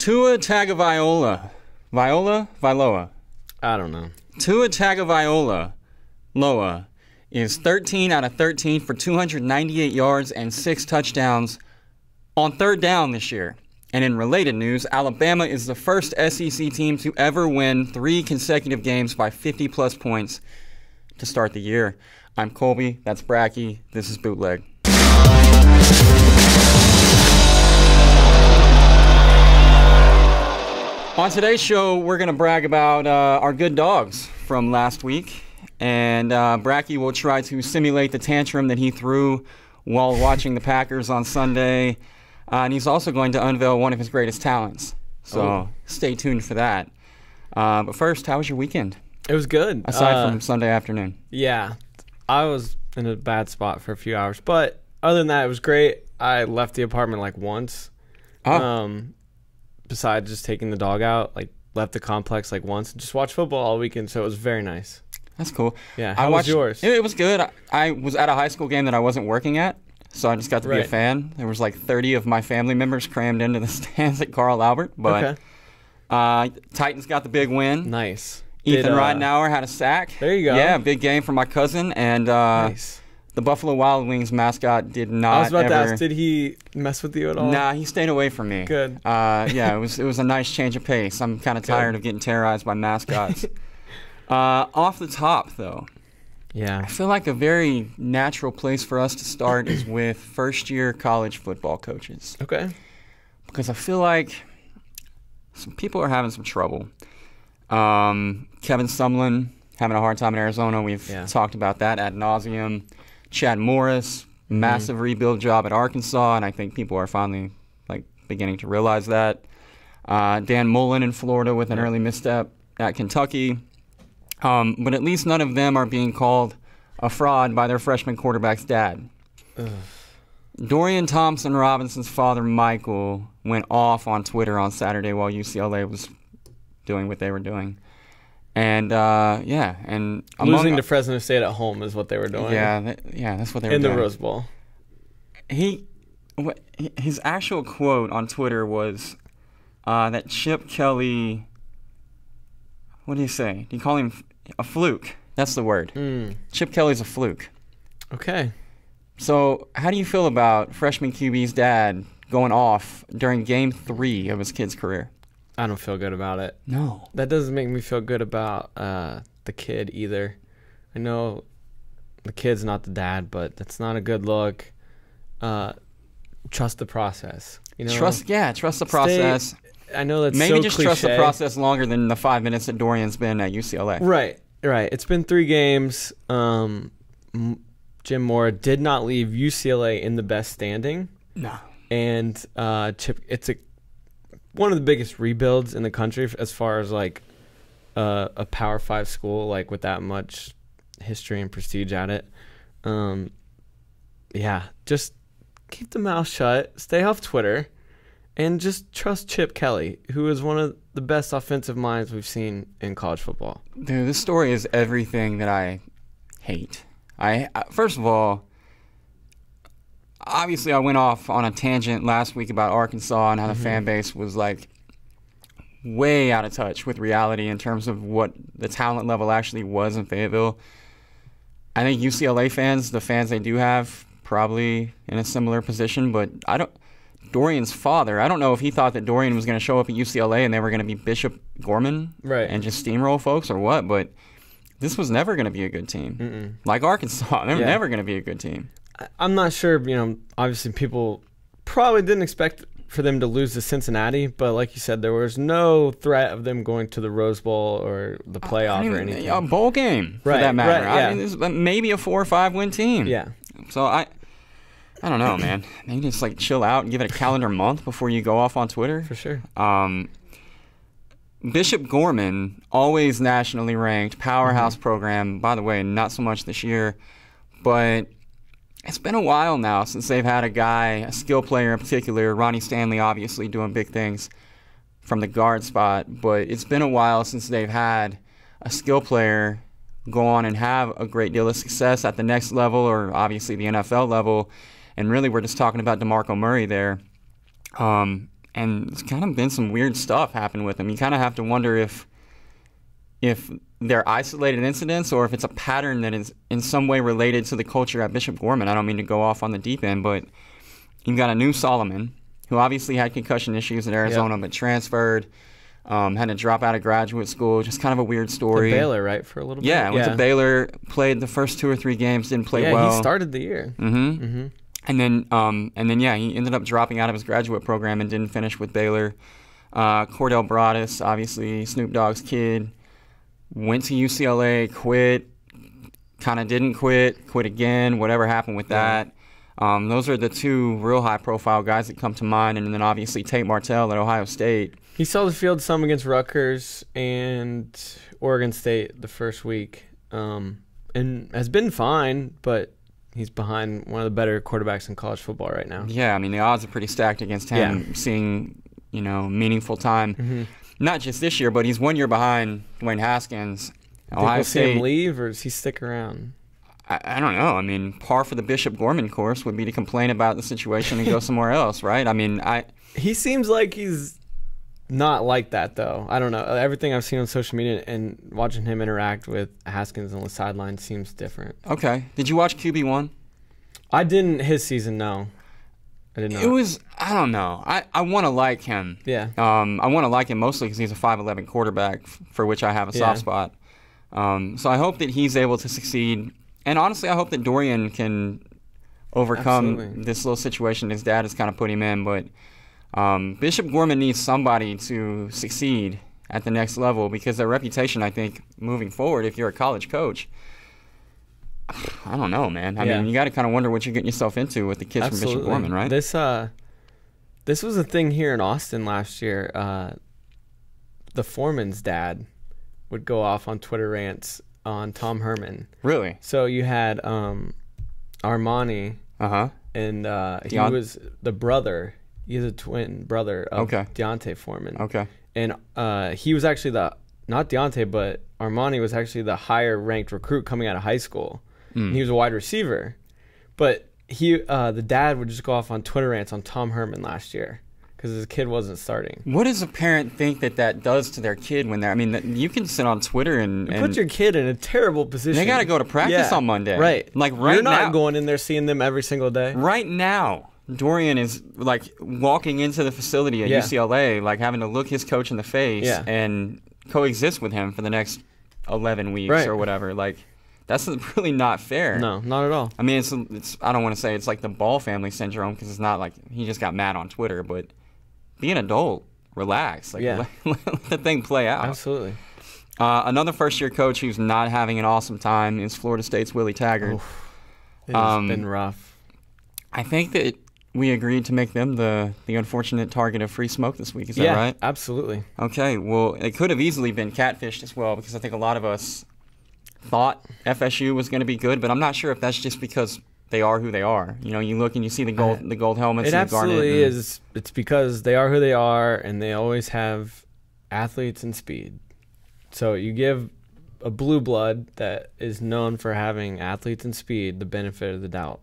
Tua Tagovailoa. Vailoa? I don't know. Tua Tagovailoa is 13 out of 13 for 298 yards and 6 touchdowns on third down this year. And in related news, Alabama is the first SEC team to ever win 3 consecutive games by 50-plus points to start the year. I'm Colby. That's Bratke. This is Bootleg. On today's show, we're going to brag about our good dogs from last week. And Bratke will try to simulate the tantrum that he threw while watching the Packers on Sunday. And he's also going to unveil one of his greatest talents. So Stay tuned for that. But first, how was your weekend? It was good. Aside from Sunday afternoon. Yeah. I was in a bad spot for a few hours. But other than that, it was great. I left the apartment like once. Besides just taking the dog out, like left the complex like once and just watched football all weekend. So it was very nice. That's cool. Yeah. How was yours? It was good. I was at a high school game that I wasn't working at. So I just got to be a fan. There was like 30 of my family members crammed into the stands at Carl Albert. But Titans got the big win. Nice. Ethan Ridenauer had a sack. There you go. Yeah, big game for my cousin. And nice. The Buffalo Wild Wings mascot did not. I was about to ask, did he mess with you at all? Nah, he stayed away from me. Good. Yeah, it was a nice change of pace. I'm kind of tired of getting terrorized by mascots. Off the top, though. Yeah. I feel like a very natural place for us to start is with first-year college football coaches. Okay. Because I feel like some people are having some trouble. Kevin Sumlin having a hard time in Arizona. We've talked about that ad nauseum. Chad Morris, massive rebuild job at Arkansas, and I think people are finally beginning to realize that. Dan Mullen in Florida with an early misstep at Kentucky. But at least none of them are being called a fraud by their freshman quarterback's dad. Ugh. Dorian Thompson-Robinson's father, Michael, went off on Twitter on Saturday while UCLA was doing what they were doing. And, and losing to Fresno State at home is what they were doing. Yeah, that's what they were doing. In the Rose Bowl. His actual quote on Twitter was that Chip Kelly, what do you say? Do you call him a fluke? That's the word. Chip Kelly's a fluke. Okay. So how do you feel about freshman QB's dad going off during Game 3 of his kid's career? I don't feel good about it. No. That doesn't make me feel good about the kid either. I know the kid's not the dad, but that's not a good look. Trust the process. You know? Trust the process. I know that's maybe so just cliche. Trust the process longer than the 5 minutes that Dorian's been at UCLA. Right. It's been 3 games. Jim Mora did not leave UCLA in the best standing. No. And Chip, it's one of the biggest rebuilds in the country as far as a Power 5 school with that much history and prestige at it. Just keep the mouth shut, stay off Twitter, and just trust Chip Kelly, who is one of the best offensive minds we've seen in college football. Dude, this story is everything that I hate. First of all, obviously I went off on a tangent last week about Arkansas and how the fan base was way out of touch with reality in terms of what the talent level actually was in Fayetteville. I think UCLA fans, the fans they do have, probably in a similar position, but Dorian's father, I don't know if he thought that Dorian was going to show up at UCLA and they were going to be Bishop Gorman and just steamroll folks or what, but this was never going to be a good team. Like Arkansas, they were never going to be a good team. I'm not sure, obviously people probably didn't expect for them to lose to Cincinnati, but like you said, there was no threat of them going to the Rose Bowl or the playoff or anything. A bowl game, for that matter. Right, yeah. I mean, this is maybe a 4 or 5 win team. Yeah. So I don't know, man. Maybe just chill out and give it a calendar month before you go off on Twitter. For sure. Bishop Gorman, always nationally ranked, powerhouse program. By the way, not so much this year, but it's been a while now since they've had a guy, a skill player in particular, Ronnie Stanley obviously doing big things from the guard spot, but it's been a while since they've had a skill player go on and have a great deal of success at the next level or obviously the NFL level. And really we're just talking about DeMarco Murray there. And there's kind of been some weird stuff happen with him. You kind of have to wonder if they're isolated incidents or if it's a pattern that is in some way related to the culture at Bishop Gorman. I don't mean to go off on the deep end, but you've got a new Solomon, who obviously had concussion issues at Arizona, but transferred, had to drop out of graduate school. Just kind of a weird story. To Baylor, right, for a little bit? Yeah, went to Baylor, played the first 2 or 3 games, didn't play well. Yeah, he started the year. And then, he ended up dropping out of his graduate program and didn't finish with Baylor. Cordell Broadus, obviously Snoop Dogg's kid, went to UCLA, quit, kind of didn't quit again, whatever happened with that. Those are the 2 real high-profile guys that come to mind. And then, obviously, Tate Martell at Ohio State. He saw the field some against Rutgers and Oregon State the first week and has been fine, but he's behind one of the better quarterbacks in college football right now. Yeah, I mean, the odds are pretty stacked against him seeing, meaningful time. Not just this year, but he's 1 year behind Dwayne Haskins. Ohio State. See him leave, or does he stick around? I don't know. I mean, par for the Bishop Gorman course would be to complain about the situation and go somewhere else, right? I mean, he seems like he's not like that, though. I don't know. Everything I've seen on social media and watching him interact with Haskins on the sideline seems different. Okay. Did you watch QB1? I didn't his season, no. I did not. It was, I don't know. I want to like him. Yeah. I want to like him mostly because he's a 5'11" quarterback, for which I have a soft spot. So I hope that he's able to succeed. And honestly, I hope that Dorian can overcome this little situation his dad has kind of put him in. But Bishop Gorman needs somebody to succeed at the next level because their reputation, I think, moving forward, if you're a college coach, I don't know, man. I mean, you got to kind of wonder what you're getting yourself into with the kids from Bishop Gorman, right? This was a thing here in Austin last year. The foreman's dad would go off on Twitter rants on Tom Herman. Really? So you had Armani, and he was the brother. He's a twin brother of Deontay Foreman. Okay. And he was actually not Deontay, but Armani was actually the higher ranked recruit coming out of high school. He was a wide receiver. But the dad would just go off on Twitter rants on Tom Herman last year because his kid wasn't starting. What does a parent think that does to their kid when they're... I mean, you can sit on Twitter and put your kid in a terrible position. They got to go to practice on Monday. Right. Like right You're not now, going in there seeing them every single day. Right now, Dorian is like walking into the facility at UCLA, like having to look his coach in the face and coexist with him for the next 11 weeks or whatever. Like, that's really not fair. No, not at all. I mean, it's I don't want to say it's like the Ball family syndrome because it's not like he just got mad on Twitter, but be an adult, relax, like let the thing play out. Absolutely. Another first-year coach who's not having an awesome time is Florida State's Willie Taggart. It has been rough. I think that we agreed to make them the unfortunate target of free smoke this week. Is that right? Yeah, absolutely. Okay, well, it could have easily been catfished as well because I think a lot of us thought FSU was going to be good, but I'm not sure if that's just because they are who they are. You know, you look and you see the gold helmets. It absolutely is. It's because they are who they are, and they always have athletes and speed. So you give a blue blood that is known for having athletes and speed the benefit of the doubt.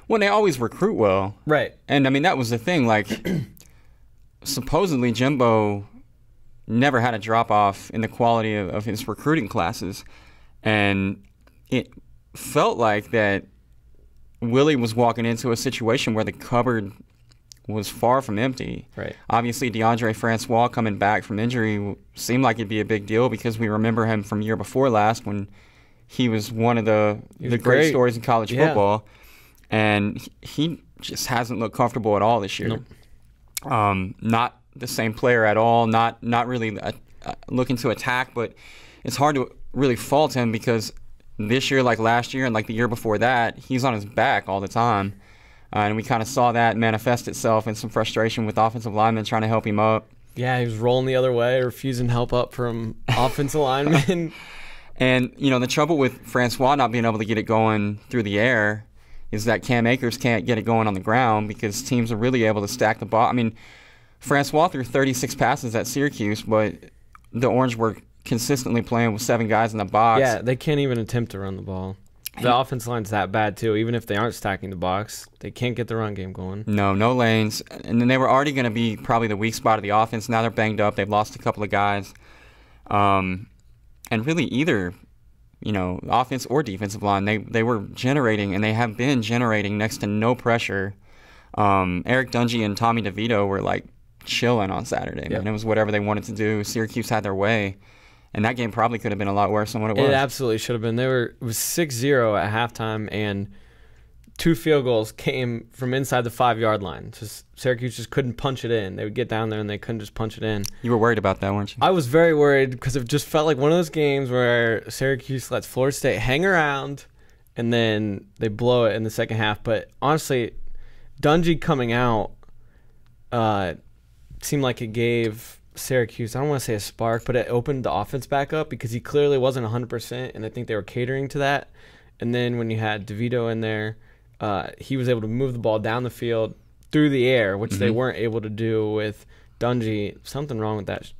Well, they always recruit well. Right. And, I mean, that was the thing. Like, supposedly Jimbo never had a drop-off in the quality of his recruiting classes. And it felt like that Willie was walking into a situation where the cupboard was far from empty. Right. Obviously, DeAndre Francois coming back from injury seemed like it'd be a big deal because we remember him from year before last when he was one of the great stories in college football. And he just hasn't looked comfortable at all this year. Nope. Not the same player at all, not really looking to attack, but it's hard to really fault him because this year, like last year and like the year before that, he's on his back all the time. And we kind of saw that manifest itself in some frustration with offensive linemen trying to help him up. Yeah, he was rolling the other way, refusing help up from offensive linemen. And, you know, the trouble with Francois not being able to get it going through the air is that Cam Akers can't get it going on the ground because teams are really able to stack the ball. I mean, Francois threw 36 passes at Syracuse, but the Orange were consistently playing with 7 guys in the box. Yeah, they can't even attempt to run the ball. The offensive line's that bad, too. Even if they aren't stacking the box, they can't get the run game going. No lanes. And then they were already going to be probably the weak spot of the offense. Now they're banged up. They've lost a couple of guys. And really either, offense or defensive line, they were generating, and they have been generating next to no pressure. Eric Dungy and Tommy DeVito were, chilling on Saturday. Yep. Man. It was whatever they wanted to do. Syracuse had their way. And that game probably could have been a lot worse than what it was. It absolutely should have been. It was 6-0 at halftime, and 2 field goals came from inside the 5-yard line. Syracuse just couldn't punch it in. They would get down there, and they couldn't just punch it in. You were worried about that, weren't you? I was very worried because it just felt like one of those games where Syracuse lets Florida State hang around, and then they blow it in the second half. But honestly, Dungy coming out seemed like it gave Syracuse, I don't want to say a spark, but it opened the offense back up because he clearly wasn't 100%, and I think they were catering to that. And then when you had DeVito in there, he was able to move the ball down the field through the air, which they weren't able to do with Dungy. Something wrong with that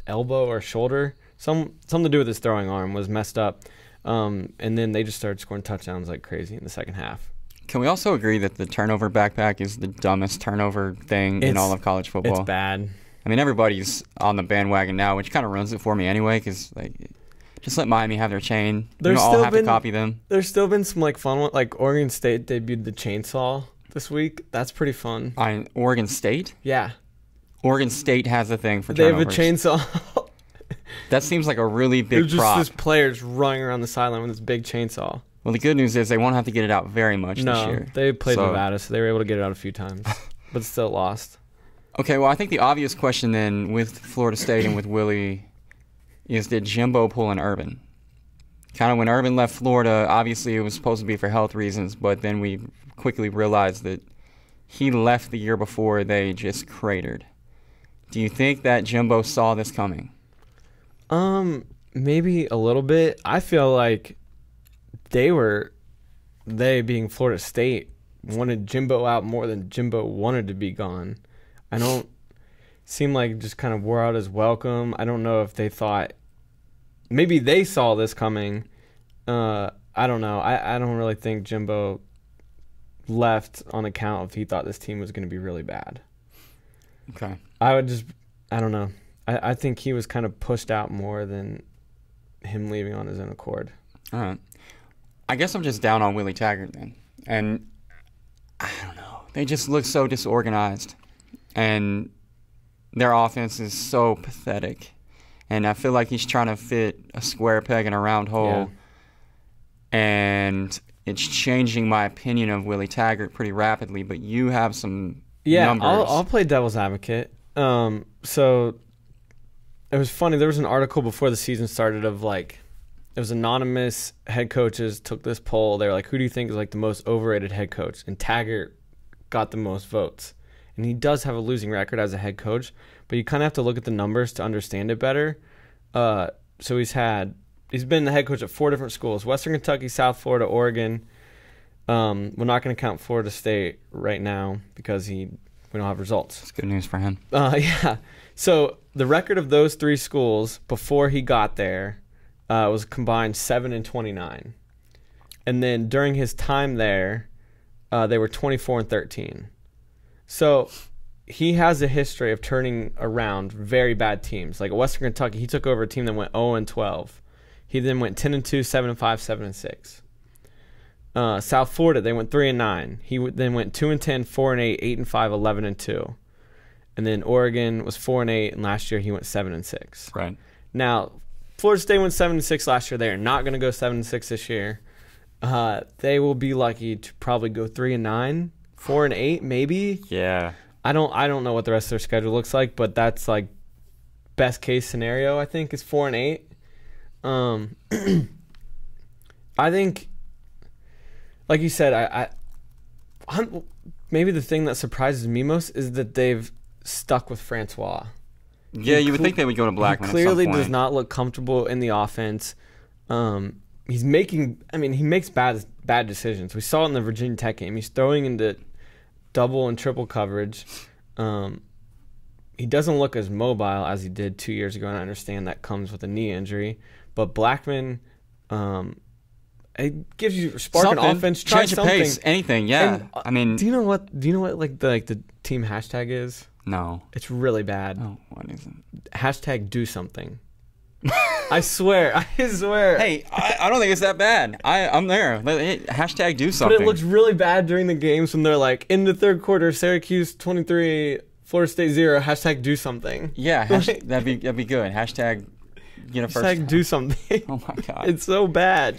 elbow or shoulder. Something to do with his throwing arm was messed up. And then they just started scoring touchdowns like crazy in the second half. Can we also agree that the turnover backpack is the dumbest turnover thing in all of college football? It's bad. I mean, everybody's on the bandwagon now, which kind of ruins it for me anyway, because just let Miami have their chain. You don't all have to copy them. There's still been some fun ones. Oregon State debuted the chainsaw this week. That's pretty fun. Oregon State? Yeah. Oregon State has a thing for turnovers. They have a chainsaw. That seems like a really big prop. Just this player's running around the sideline with this big chainsaw. Well, the good news is they won't have to get it out very much this year. They played Nevada, so they were able to get it out a few times, but still lost. Okay, well, I think the obvious question then with Florida State and with Willie is, did Jimbo pull an Urban? Kind of when Urban left Florida, obviously it was supposed to be for health reasons, but then we quickly realized that he left the year before they just cratered. Do you think that Jimbo saw this coming? Maybe a little bit. I feel like they being Florida State, wanted Jimbo out more than Jimbo wanted to be gone. I don't seem like just kind of wore out his welcome. I don't know if they thought maybe they saw this coming. I don't know. I don't really think Jimbo left on account of he thought this team was going to be really bad. Okay. I don't know. I think he was kind of pushed out more than him leaving on his own accord. All right. I guess I'm just down on Willie Taggart then. And I don't know. They just look so disorganized. And their offense is so pathetic. And I feel like he's trying to fit a square peg in a round hole. Yeah. And it's changing my opinion of Willie Taggart pretty rapidly. But you have some numbers. I'll play devil's advocate. So it was funny. There was an article before the season started of it was anonymous head coaches took this poll. They were like, who do you think is the most overrated head coach? And Taggart got the most votes. And he does have a losing record as a head coach, but you kind of have to look at the numbers to understand it better. So he's been the head coach at 4 different schools: Western Kentucky, South Florida, Oregon. We're not going to count Florida State right now because we don't have results. It's good news for him. Yeah. So the record of those 3 schools before he got there was combined 7-29, and then during his time there, they were 24-13. So he has a history of turning around very bad teams. Like at Western Kentucky, he took over a team that went 0-12. He then went 10-2, 7-5, 7-6. South Florida, they went 3-9. He then went 2-10, 4-8, 8-5, 11-2. And then Oregon was 4-8, and last year he went 7-6. Right. Now, Florida State went 7-6 last year. They are not going to go 7-6 this year. They will be lucky to probably go 3-9, 4-8, maybe. Yeah. I don't know what the rest of their schedule looks like, but that's best case scenario. I think is 4-8. I think, like you said, maybe the thing that surprises me most is that they've stuck with Francois. Yeah, you would think they would go to Blackman. He clearly at some point. does not look comfortable in the offense. He makes bad decisions. We saw it in the Virginia Tech game. He's throwing into double and triple coverage. He doesn't look as mobile as he did 2 years ago, and I understand that comes with a knee injury. But Blackman, It gives you spark an offense. Try change of something. pace, anything. Yeah, And, I mean, do you know what like the team hashtag is? No, it's really bad. Oh, what is it? Hashtag do something. I swear. Hey, I don't think it's that bad. I'm there. Hashtag do something. But it looks really bad during the games when they're like, in the third quarter, Syracuse 23, Florida State 0. Hashtag do something. Yeah, that'd be good. Hashtag get a first. Hashtag do something. Oh my god, it's so bad.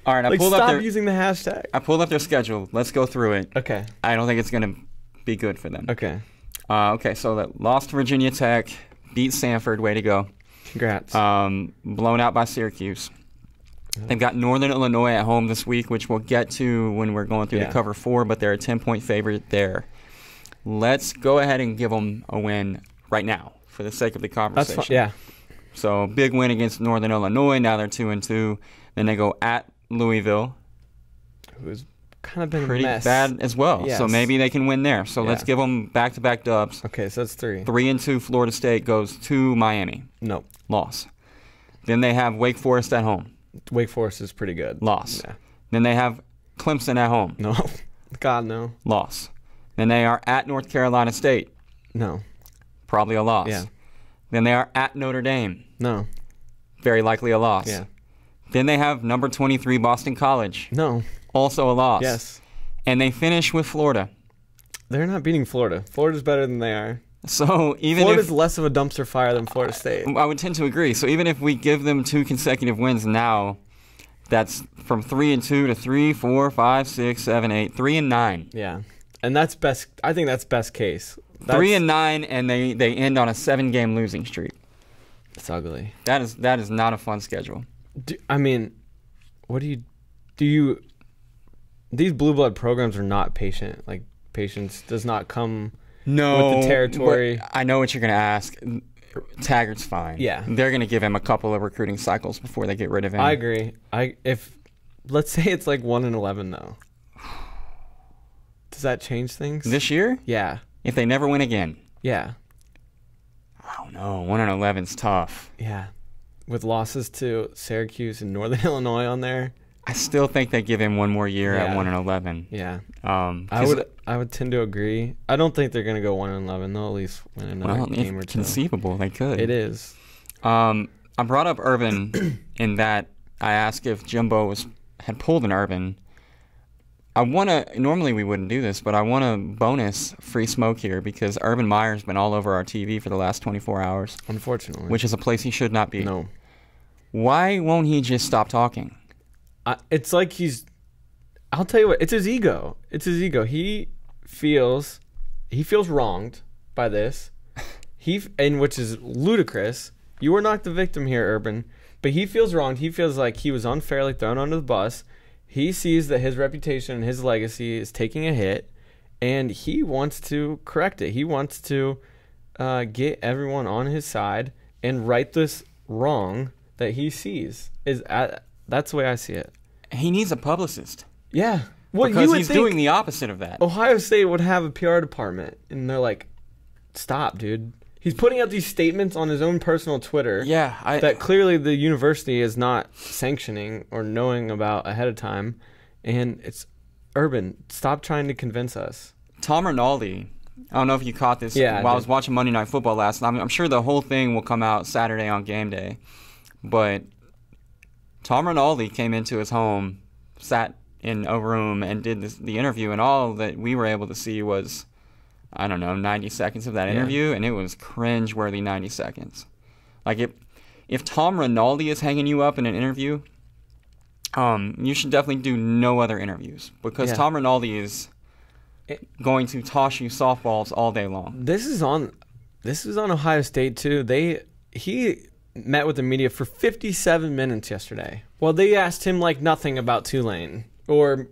All right, stop using the hashtag. I pulled up their schedule. Let's go through it. Okay. I don't think it's gonna be good for them. Okay. Okay, so that lost to Virginia Tech, beat Samford. Way to go. Congrats. Blown out by Syracuse. They've got Northern Illinois at home this week, which we'll get to when we're going through the cover 4, but they're a 10-point favorite there. Let's go ahead and give them a win right now for the sake of the conversation. That's fine. Yeah. So big win against Northern Illinois. Now they're 2-2. Then they go at Louisville, who's kind of been pretty a mess. bad as well. Yes. So maybe they can win there. So let's give them back-to-back dubs. Okay, so that's 3. 3-2 Florida State goes to Miami. Nope. Loss. Then they have Wake Forest at home. Wake Forest is pretty good. Loss. Yeah. Then they have Clemson at home. No. God, no. Loss. Then they are at North Carolina State. No. Probably a loss. Yeah. Then they are at Notre Dame. No. Very likely a loss. Yeah. Then they have number 23 Boston College. No. Also a loss. Yes. And they finish with Florida. They're not beating Florida. Florida's better than they are. So even Florida's less of a dumpster fire than Florida State. I would tend to agree. So even if we give them 2 consecutive wins now, that's from 3-2 to 3, 4, 5, 6, 7, 8, 3-9. Yeah. And that's best. I think that's best case. 3-9, and they end on a 7-game losing streak. It's ugly. That is not a fun schedule. I mean, what do you? These blue blood programs are not patient. Like, patience does not come with the territory. I know what you're going to ask. Taggart's fine. Yeah. They're going to give him a couple of recruiting cycles before they get rid of him. I agree. Let's say it's like 1-11 though. Does that change things? This year? Yeah. If they never win again? Yeah. I don't know. 1-11's tough. Yeah. With losses to Syracuse and Northern Illinois on there. I still think they give him one more year at 1-11. Yeah. I would tend to agree. I don't think they're going to go 1-11. They'll at least win another game or two. Conceivable, they could. It is. I brought up Urban in that I asked if Jimbo had pulled an Urban. Normally we wouldn't do this, but I want a bonus free smoke here because Urban Meyer's been all over our TV for the last 24 hours. Unfortunately. Which is a place he should not be. No. Why won't he just stop talking? It's like I'll tell you what, it's his ego. It's his ego. He feels wronged by this. Which is ludicrous. You are not the victim here, Urban. But he feels wronged. He feels like he was unfairly thrown under the bus. He sees that his reputation and his legacy is taking a hit, and he wants to correct it. He wants to get everyone on his side and right this wrong that he sees. That's the way I see it. He needs a publicist. Yeah. Well, because he's doing the opposite of that. Ohio State would have a PR department, and they're like, stop, dude. He's putting out these statements on his own personal Twitter that clearly the university is not sanctioning or knowing about ahead of time. And it's Urban. Stop trying to convince us. Tom Rinaldi, I don't know if you caught this while I was watching Monday Night Football last night. I'm sure the whole thing will come out Saturday on game day. But Tom Rinaldi came into his home, sat in a room, and did the interview. And all that we were able to see was, 90 seconds of that interview, and it was cringe-worthy 90 seconds. Like, if Tom Rinaldi is hanging you up in an interview, you should definitely do no other interviews, because Tom Rinaldi is going to toss you softballs all day long. This is on Ohio State, too. He met with the media for 57 minutes yesterday. Well, they asked him, nothing about Tulane, or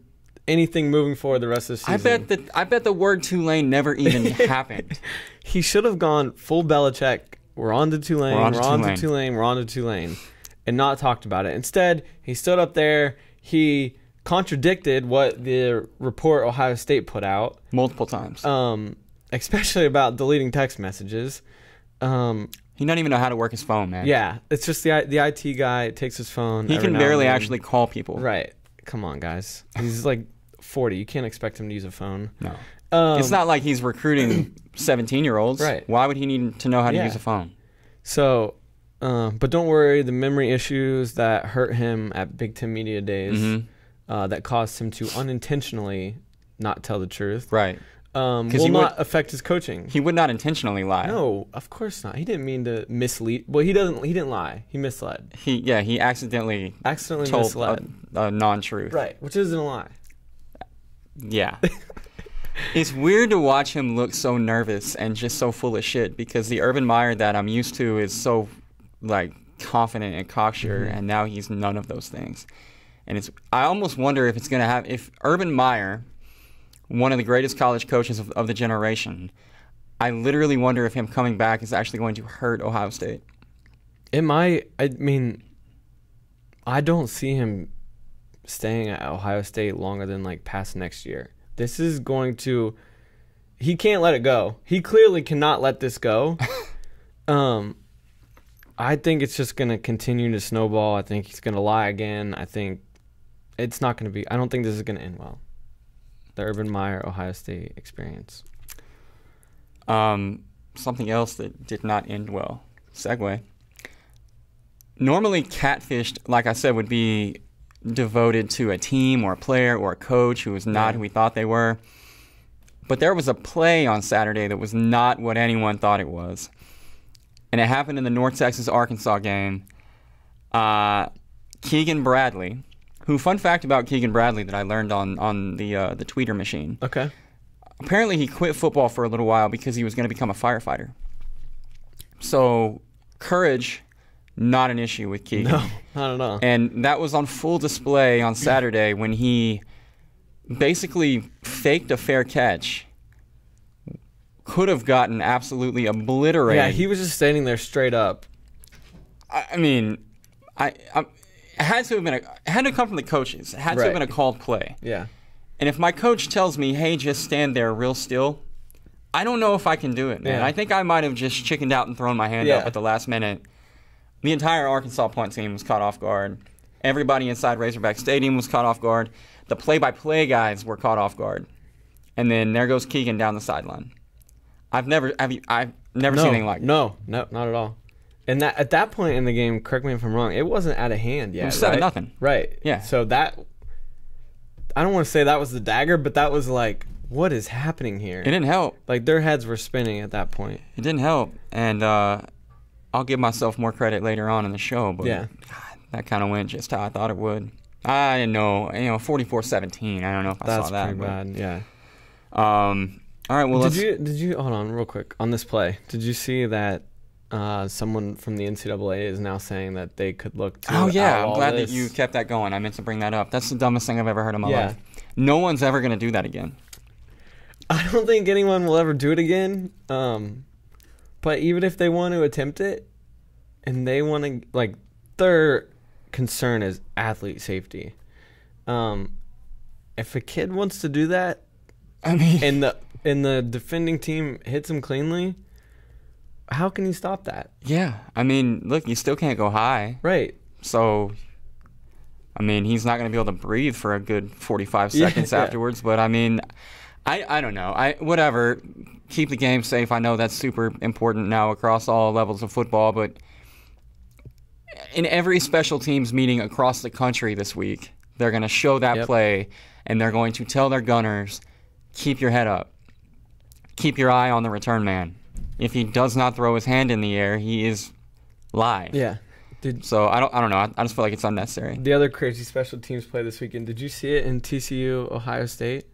anything moving forward the rest of the season. I bet the word Tulane never even happened. He should have gone full Belichick. We're on to Tulane. We're on to Tulane, and not talked about it. Instead, he stood up there. He contradicted what the report Ohio State put out multiple times. Especially about deleting text messages. He doesn't even know how to work his phone, man. Yeah, it's just the IT guy takes his phone. He can barely actually call people. Right. come on, guys. He's like 40. You can't expect him to use a phone. No. It's not like he's recruiting 17-year-olds. Right. Why would he need to know how to use a phone? So, but don't worry. The memory issues that hurt him at Big Ten Media Days that caused him to unintentionally not tell the truth. Right. Will not affect his coaching. He would not intentionally lie. No, of course not. He didn't mean to mislead. Well, he didn't lie. He misled. He accidentally told misled a non-truth. Right, which isn't a lie. Yeah. It's weird to watch him look so nervous and just so full of shit because the Urban Meyer that I'm used to is so like confident and cocksure, and now he's none of those things. And I almost wonder if it's going to have, if Urban Meyer, one of the greatest college coaches of the generation, I literally wonder if him coming back is actually going to hurt Ohio State. It might. I mean, I don't see him staying at Ohio State longer than like past next year. This is going to, he can't let it go. He clearly cannot let this go. I think it's just going to continue to snowball. I think he's going to lie again. I think it's not going to be, I don't think this is going to end well. The Urban Meyer Ohio State experience. Something else that did not end well. Segue. Normally, catfished, like I said, would be devoted to a team or a player or a coach who was not who we thought they were. But there was a play on Saturday that was not what anyone thought it was. And it happened in the North Texas-Arkansas game. Keegan Bradley, who, fun fact about Keegan Bradley that I learned on the tweeter machine. Okay. Apparently he quit football for a little while because he was going to become a firefighter. So courage, not an issue with Keegan. No, not at all. And that was on full display on Saturday when he basically faked a fair catch. Could have gotten absolutely obliterated. Yeah, he was just standing there straight up. I mean, it had to have been it had to come from the coaches. It had to have been a called play. Yeah. And if my coach tells me, hey, just stand there real still, I don't know if I can do it, man. Yeah. I think I might have just chickened out and thrown my hand up at the last minute. The entire Arkansas punt team was caught off guard. Everybody inside Razorback Stadium was caught off guard. The play-by-play guys were caught off guard. And then there goes Keegan down the sideline. I've never seen anything like it. No, not at all. And at that point in the game, correct me if I'm wrong, it wasn't out of hand yet. It was 7-0. Right. Yeah. So that, I don't want to say that was the dagger, but that was like, what is happening here? It didn't help. Like, their heads were spinning at that point. It didn't help. And I'll give myself more credit later on in the show, but God, that kind of went just how I thought it would. I didn't know, 44-17. I don't know if I saw that. That's pretty bad, yeah. All right, well, did you hold on real quick on this play? Did you see that someone from the NCAA is now saying that they could look to I'm glad that you kept that going. I meant to bring that up. That's the dumbest thing I've ever heard in my life. No one's ever going to do that again. I don't think anyone will ever do it again. But even if they want to attempt it, and they want to, like, their concern is athlete safety. If a kid wants to do that, I mean, and the defending team hits him cleanly, how can you stop that? Yeah. I mean, look, you still can't go high. Right. So, I mean, he's not going to be able to breathe for a good 45 seconds afterwards. But, I mean, I don't know. Whatever. Keep the game safe. I know that's super important now across all levels of football. But in every special teams meeting across the country this week, they're going to show that play, and they're going to tell their gunners, keep your head up. Keep your eye on the return man. If he does not throw his hand in the air, he is live. Yeah. So I don't know. I just feel like it's unnecessary. The other crazy special teams play this weekend, did you see it in TCU, Ohio State?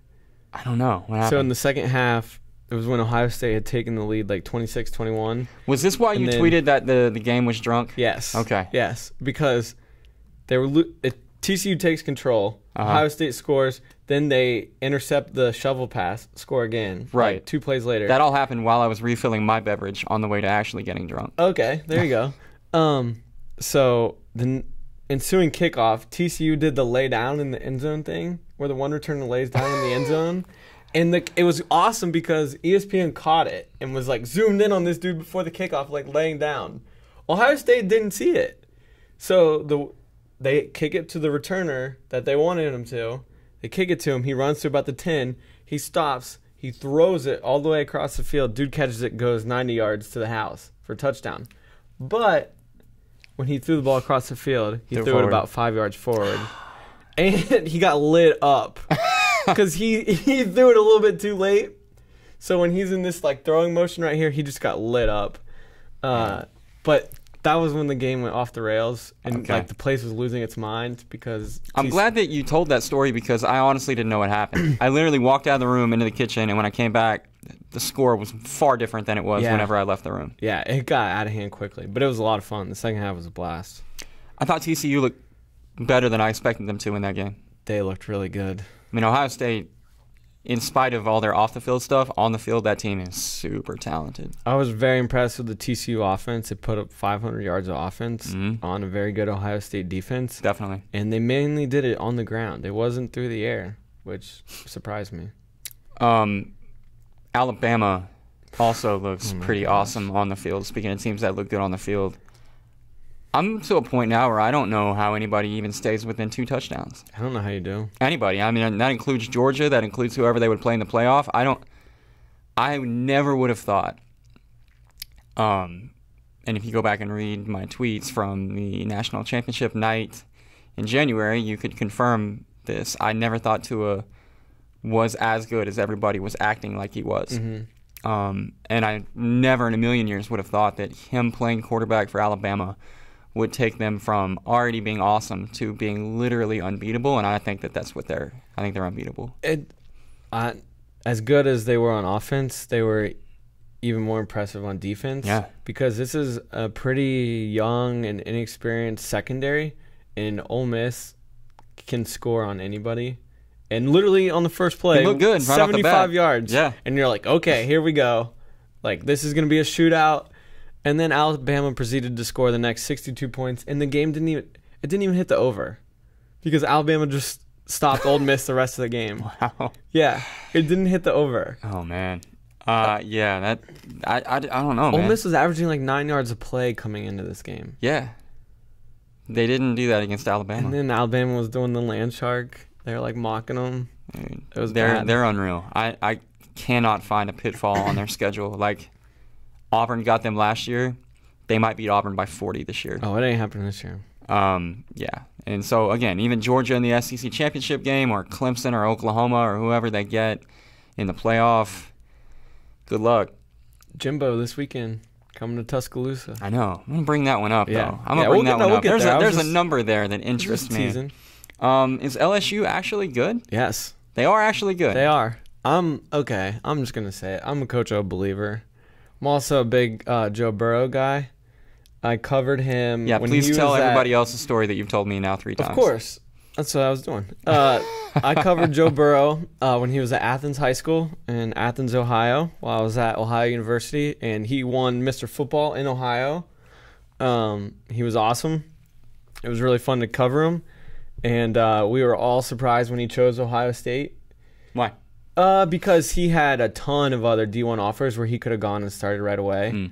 I don't know. What happened? So in the second half, it was when Ohio State had taken the lead like 26-21. Was this why you tweeted that the game was drunk? Yes. Okay. Yes, because they were TCU takes control. Ohio State scores. Then they intercept the shovel pass, score again. Right. Like 2 plays later. That all happened while I was refilling my beverage on the way to actually getting drunk. Okay, there you go. So the ensuing kickoff, TCU did the lay down in the end zone thing, where the one returner lays down in the end zone. And it was awesome because ESPN caught it and was like zoomed in on this dude before the kickoff, like laying down. Ohio State didn't see it. So they kick it to the returner that they wanted him to. They kick it to him. He runs to about the 10. He stops. He throws it all the way across the field. Dude catches it, goes 90 yards to the house for a touchdown. But when he threw the ball across the field, he threw it about 5 yards forward. And he got lit up because he threw it a little bit too late. So when he's in this like throwing motion right here, he just got lit up. But that was when the game went off the rails and like the place was losing its mind because I'm glad that you told that story because I honestly didn't know what happened. I literally walked out of the room into the kitchen, and when I came back, the score was far different than it was whenever I left the room. Yeah, it got out of hand quickly, but it was a lot of fun. The second half was a blast. I thought TCU looked better than I expected them to in that game. They looked really good. I mean, Ohio State, in spite of all their off-the-field stuff, on the field, that team is super talented. I was very impressed with the TCU offense. It put up 500 yards of offense on a very good Ohio State defense. Definitely. And they mainly did it on the ground. It wasn't through the air, which surprised me. Alabama also looks pretty awesome on the field. Speaking of teams that look good on the field, I'm to a point now where I don't know how anybody even stays within 2 touchdowns. I don't know how you do. Anybody. I mean, that includes Georgia. That includes whoever they would play in the playoff. I never would have thought. And if you go back and read my tweets from the national championship night in January, you could confirm this. I never thought Tua was as good as everybody was acting like he was. And I never in a million years would have thought that him playing quarterback for Alabama would take them from already being awesome to being literally unbeatable, and I think that's what they're unbeatable. As good as they were on offense, they were even more impressive on defense. Yeah. Because this is a pretty young and inexperienced secondary, and Ole Miss can score on anybody. And literally on the first play, look good, right 75 yards. Yeah. And you're like, okay, here we go. Like, this is going to be a shootout. And then Alabama proceeded to score the next 62 points, and the game didn't even hit the over because Alabama just stopped Ole Miss the rest of the game. Wow. Yeah, it didn't hit the over. Oh man. Yeah, I don't know, man. Ole Miss was averaging like 9 yards a play coming into this game. Yeah. They didn't do that against Alabama. And then Alabama was doing the land shark. They were like mocking them. Dude, it was bad. They're unreal. I cannot find a pitfall on their schedule. Like, Auburn got them last year. They might beat Auburn by 40 this year. Oh, it ain't happening this year. Yeah. And so, again, even Georgia in the SEC championship game or Clemson or Oklahoma or whoever they get in the playoff, good luck. Jimbo this weekend coming to Tuscaloosa. I know. I'm going to bring that one up, yeah. though. I'm going to bring that one up. There's a number there that interests me. Teasing. Is LSU actually good? Yes. They are actually good. They are. Okay. I'm just going to say it. I'm a Coach O believer. I'm also a big Joe Burrow guy. I covered him. Yeah, when please he tell was everybody else's story that you've told me now 3 times. Of course. That's what I was doing. I covered Joe Burrow when he was at Athens High School in Athens, Ohio, while I was at Ohio University, and he won Mr. Football in Ohio. He was awesome. It was really fun to cover him, and we were all surprised when he chose Ohio State. Why? Because he had a ton of other D1 offers where he could have gone and started right away.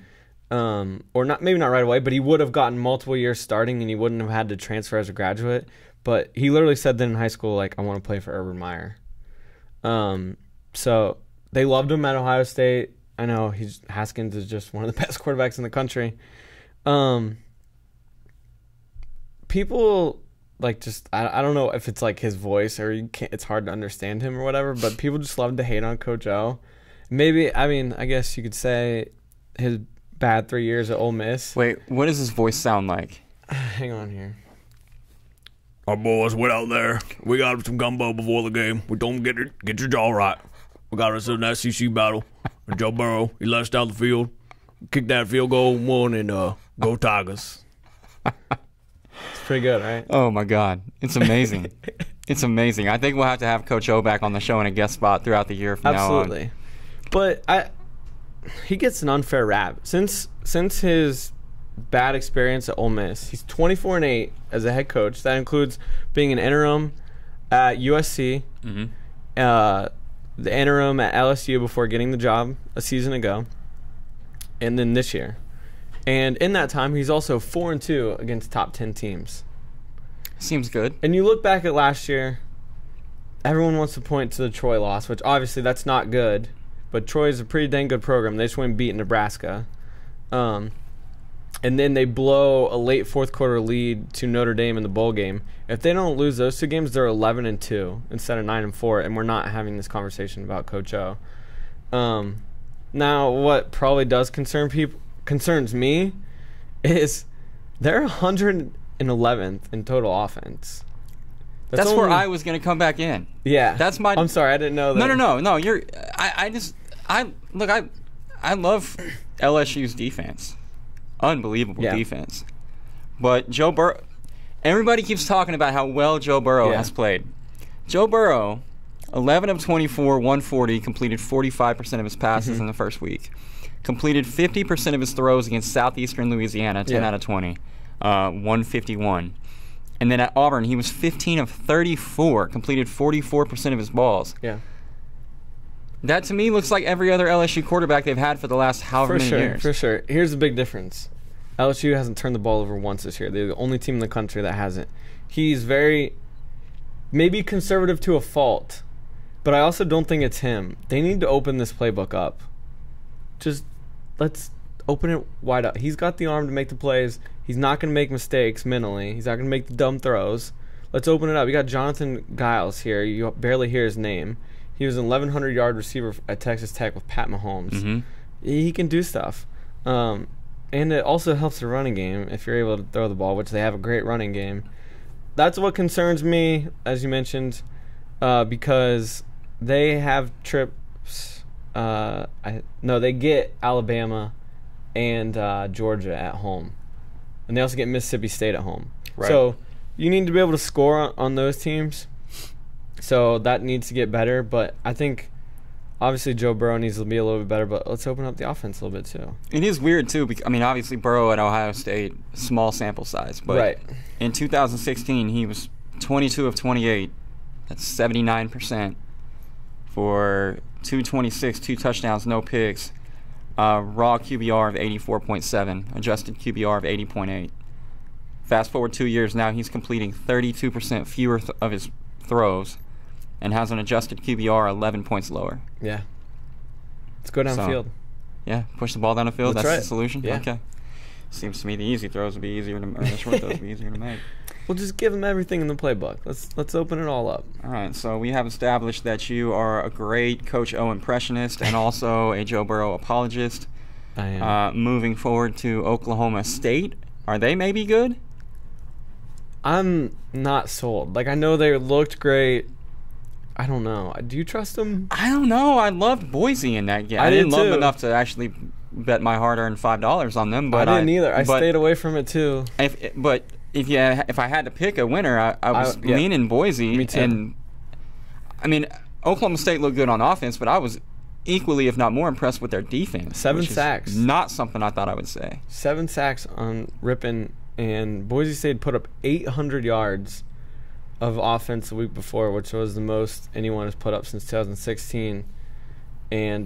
Or maybe not right away, but he would have gotten multiple years starting and he wouldn't have had to transfer as a graduate. But he literally said then in high school, like, I want to play for Urban Meyer. So they loved him at Ohio State. I know Haskins is just one of the best quarterbacks in the country. People like just I don't know if it's like his voice or it's hard to understand him or whatever, but people just love to hate on Coach O. Maybe, I mean, I guess you could say his bad 3 years at Ole Miss. Wait, what does his voice sound like? Hang on here. Our boys went out there. We got some gumbo before the game. We told them get your jaw right. We got us in an SEC battle. And Joe Burrow, he let us down the field, kicked that field goal, won, and go Tigers. It's pretty good, right? Oh, my God. It's amazing. It's amazing. I think we'll have to have Coach O back on the show in a guest spot throughout the year from now on. Absolutely. But he gets an unfair rap. Since his bad experience at Ole Miss, he's 24-8 as a head coach. That includes being an interim at USC, the interim at LSU before getting the job a season ago, and then this year. And in that time, he's also 4-2 against top 10 teams. Seems good. And you look back at last year, everyone wants to point to the Troy loss, which obviously that's not good. But Troy's a pretty dang good program. They just went and beat Nebraska. And then they blow a late fourth quarter lead to Notre Dame in the bowl game. If they don't lose those 2 games, they're 11-2 instead of 9-4, and we're not having this conversation about Coach O. Now, what probably does concerns me is they're 111th in total offense. That's where I was going to come back in. Yeah. That's my. I'm sorry, I didn't know that. No. You're. I love LSU's defense. Unbelievable defense. But Joe Burrow, everybody keeps talking about how well Joe Burrow has played. Joe Burrow, 11 of 24, 140, completed 45% of his passes in the first week. Completed 50% of his throws against Southeastern Louisiana, 10 out of 20, 151. And then at Auburn, he was 15 of 34, completed 44% of his balls. Yeah. That, to me, looks like every other LSU quarterback they've had for the last however many years. For sure. Here's the big difference. LSU hasn't turned the ball over once this year. They're the only team in the country that hasn't. He's very, maybe conservative to a fault, but I also don't think it's him. They need to open this playbook up. Just let's open it wide up. He's got the arm to make the plays. He's not going to make mistakes mentally. He's not going to make the dumb throws. Let's open it up. You got Jonathan Giles here. You barely hear his name. He was an 1,100-yard receiver at Texas Tech with Pat Mahomes. He can do stuff. And it also helps the running game if you're able to throw the ball, which they have a great running game. That's what concerns me, as you mentioned, because they have trips. They get Alabama and Georgia at home. And they also get Mississippi State at home. Right. So you need to be able to score on those teams. So that needs to get better. But I think, obviously, Joe Burrow needs to be a little bit better. But let's open up the offense a little bit, too. It is weird, too. I mean, obviously, Burrow at Ohio State, small sample size. But in 2016, he was 22 of 28. That's 79% for 226, 2 touchdowns, no picks. Raw QBR of 84.7, adjusted QBR of 80.8. Fast forward 2 years now, he's completing 32% fewer of his throws and has an adjusted QBR 11 points lower. Yeah. Let's go downfield. Yeah, push the ball down the field. That's right. the solution? Yeah. Okay. Seems to me the easy throws would be easier to, or the short throws would be easier to make. We'll just give them everything in the playbook. Let's open it all up. All right, so we have established that you are a great Coach O impressionist and also a Joe Burrow apologist. I am. Moving forward to Oklahoma State, are they maybe good? I'm not sold. Like, I know they looked great. I don't know. Do you trust them? I don't know. I loved Boise in that game. I didn't love them enough to actually bet my hard-earned $5 on them. But I didn't either. I stayed away from it too. If I had to pick a winner, I was leaning Boise. Me too. And I mean, Oklahoma State looked good on offense, but I was equally, if not more, impressed with their defense. 7 sacks. Not something I thought I would say. 7 sacks on Rippon, and Boise State put up 800 yards of offense the week before, which was the most anyone has put up since 2016. And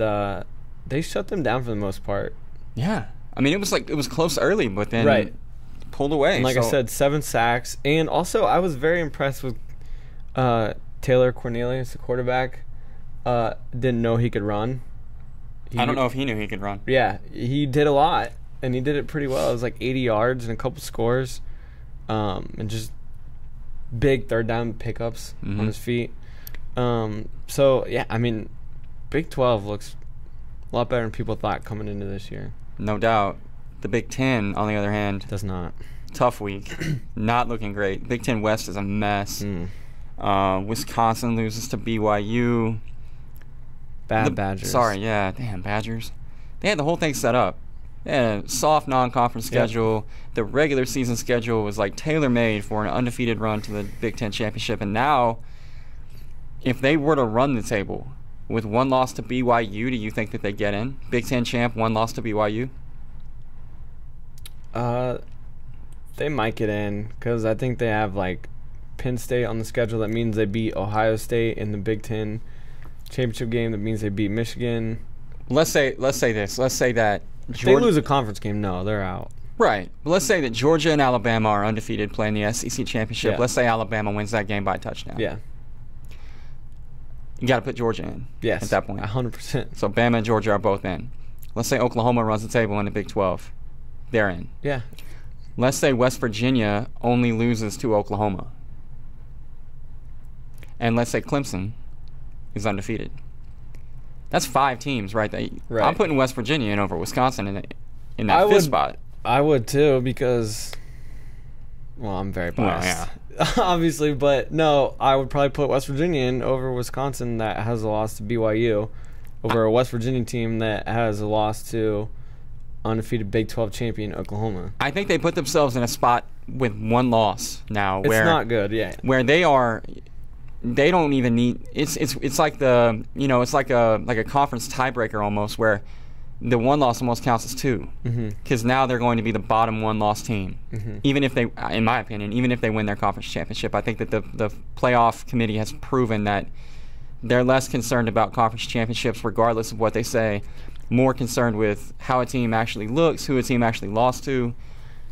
they shut them down for the most part. Yeah. I mean, it was close early, but then pulled away. And like I said, 7 sacks. And also, I was very impressed with Taylor Cornelius, the quarterback. Didn't know he could run. I don't know if he knew he could run. Yeah, he did a lot, and he did it pretty well. It was like 80 yards and a couple scores, and just big third down pickups on his feet. So, yeah, I mean, Big 12 looks a lot better than people thought coming into this year. No doubt. The Big 10, on the other hand, does not. Tough week. Not looking great. Big 10 West is a mess. Wisconsin loses to BYU. Badgers. Sorry, yeah. Damn, Badgers. They had the whole thing set up. They had a soft non-conference schedule. The regular season schedule was like tailor-made for an undefeated run to the Big 10 championship. And now, if they were to run the table with 1 loss to BYU, do you think that they get in? Big 10 champ, 1 loss to BYU? They might get in because I think they have like Penn State on the schedule. That means they beat Ohio State in the Big 10 championship game. That means they beat Michigan. Let's say this. Let's say that if they lose a conference game, no, they're out. Right. But let's say that Georgia and Alabama are undefeated playing the SEC championship. Yeah. Let's say Alabama wins that game by a touchdown. Yeah. You got to put Georgia in. Yes. At that point. 100%. So Bama and Georgia are both in. Let's say Oklahoma runs the table in the Big 12. They're in. Yeah. Let's say West Virginia only loses to Oklahoma. And let's say Clemson is undefeated. That's 5 teams, right? Right. I'm putting West Virginia in over Wisconsin in that fifth spot. I would too, because, well, I'm very biased. Well, yeah. Obviously, but no, I would probably put West Virginia in over Wisconsin that has a loss to BYU, over a West Virginia team that has a loss to undefeated Big 12 champion Oklahoma. I think they put themselves in a spot with one loss now where it's not good, yeah. Where they don't even need it's like the it's like a conference tiebreaker almost, where the one loss almost counts as 2 because now they're going to be the bottom one loss team. Even if they, in my opinion, even if they win their conference championship, I think that the playoff committee has proven that they're less concerned about conference championships regardless of what they say, more concerned with how a team actually looks, who a team actually lost to.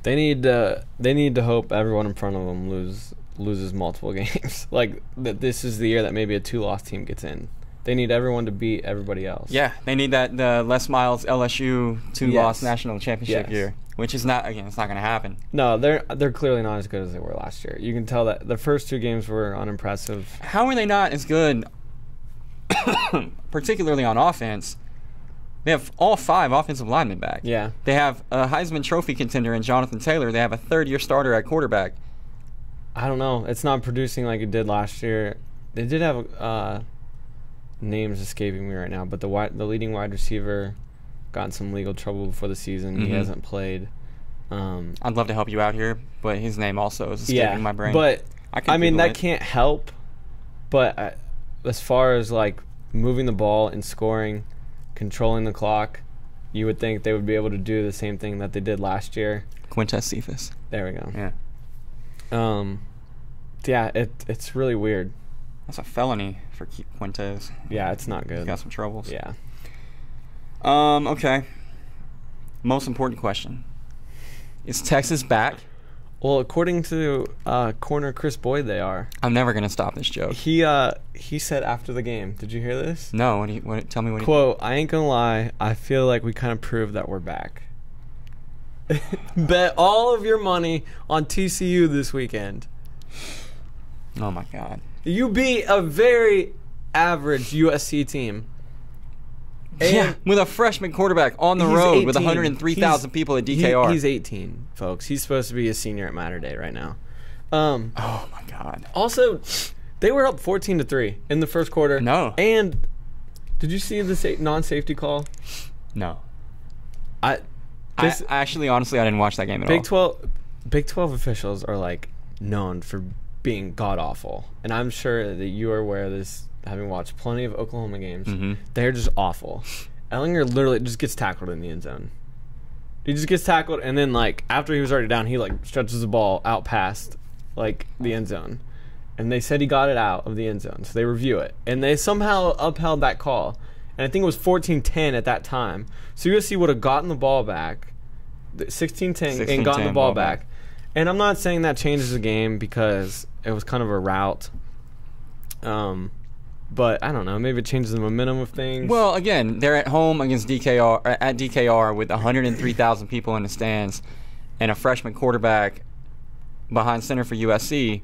They need to hope everyone in front of them loses multiple games. Like that this is the year that maybe a 2-loss team gets in. They need everyone to beat everybody else. Yeah, they need the Les Miles LSU 2-loss national championship year, which is not, again, it's not going to happen. No, they're clearly not as good as they were last year. You can tell that the first 2 games were unimpressive. How are they not as good, particularly on offense? They have all 5 offensive linemen back. Yeah. They have a Heisman Trophy contender in Jonathan Taylor. They have a third-year starter at quarterback. I don't know. It's not producing like it did last year. They did have names escaping me right now, but the leading wide receiver got in some legal trouble before the season. He hasn't played. I'd love to help you out here, but his name also is escaping my brain. But I mean that it. can't help. But as far as like moving the ball and scoring, controlling the clock, you would think they would be able to do the same thing that they did last year. Quintez Cephas. There we go. Yeah. Yeah, it's really weird. That's a felony for Quintez. Yeah, it's not good. He's got some troubles. Yeah. Okay. Most important question. Is Texas back? Well, according to corner Chris Boyd, they are. I'm never going to stop this joke. He said after the game. Did you hear this? No. Tell me what Quote, I ain't going to lie. I feel like we kind of proved that we're back. Bet all of your money on TCU this weekend. Oh, my God. You beat a very average USC team. Yeah, with a freshman quarterback on the road 18. with 103,000 people at DKR. He's 18, folks. He's supposed to be a senior at Mater Day right now. Oh, my God. Also, they were up 14-3 in the first quarter. No. And did you see the non-safety call? No. Honestly, I didn't watch that game at all. Big 12 officials are like known for being god awful, and I'm sure that you are aware of this, having watched plenty of Oklahoma games. They're just awful. Ellinger literally just gets tackled in the end zone. He just gets tackled, and then like after he was already down, he like stretches the ball out past like the end zone, and they said he got it out of the end zone, so they review it, and they somehow upheld that call. And I think it was 14-10 at that time. So USC would have gotten the ball back, 16-10, and gotten the ball back. And I'm not saying that changes the game because it was kind of a rout. But I don't know. Maybe it changes the momentum of things. Well, again, they're at home against DKR with 103,000 people in the stands and a freshman quarterback behind center for USC.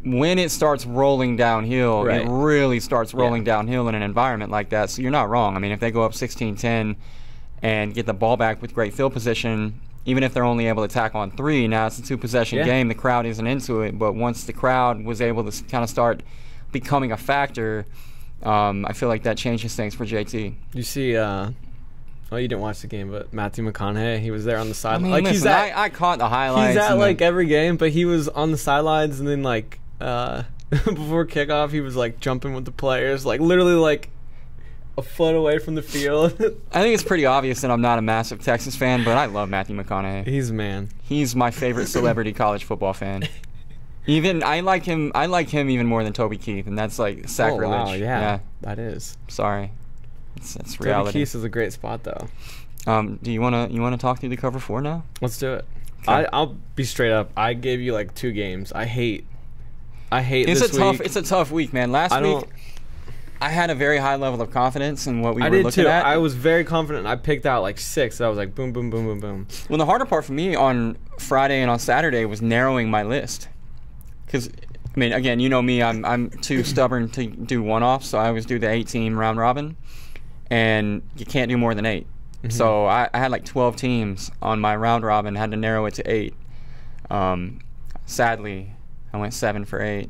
When it starts rolling downhill, it really starts rolling downhill in an environment like that. So you're not wrong. I mean, if they go up 16-10 and get the ball back with great field position, even if they're only able to tack on 3, now it's a 2-possession game. The crowd isn't into it. But once the crowd was able to kind of start becoming a factor, I feel like that changes things for JT. You see, well, you didn't watch the game, but Matthew McConaughey, he was there on the sideline. I mean, listen, I caught the highlights. He's at like every game, but he was on the sidelines, and then like before kickoff, he was like jumping with the players, like literally like a foot away from the field. I think it's pretty obvious that I'm not a massive Texas fan, but I love Matthew McConaughey. He's a man. He's my favorite celebrity college football fan. Even I like him even more than Toby Keith, and that's like sacrilege. Oh wow, yeah. That is. Sorry. It's reality. Toby Keith is a great spot though. Do you wanna talk through the cover 4 now? Let's do it. Okay. I'll be straight up. I gave you like 2 games. I hate this week. It's a tough week, man. Last week, I had a very high level of confidence in what we were looking at. I was very confident. I picked out like 6. I was like, boom, boom, boom, boom, boom. Well, the harder part for me on Friday and on Saturday was narrowing my list. Because, I mean, again, you know me. I'm too stubborn to do one-offs, so I always do the 8-team round robin. And you can't do more than 8. Mm-hmm. So I had like 12 teams on my round robin, had to narrow it to 8. Sadly, I went 7 for 8.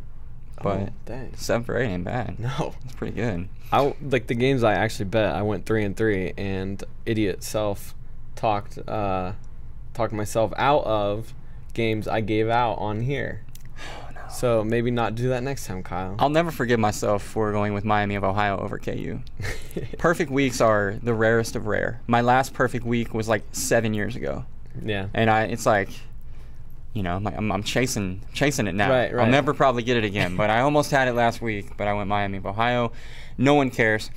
But 7 for 8 ain't bad. No. It's pretty good. Like the games I actually bet, I went 3-3, and idiot self talked myself out of games I gave out on here. Oh, no. So maybe not do that next time, Kyle. I'll never forgive myself for going with Miami of Ohio over KU. Perfect weeks are the rarest of rare. My last perfect week was like 7 years ago. Yeah. And it's like, you know, I'm chasing it now. Right. I'll never probably get it again. But I almost had it last week, but I went Miami of Ohio. No one cares.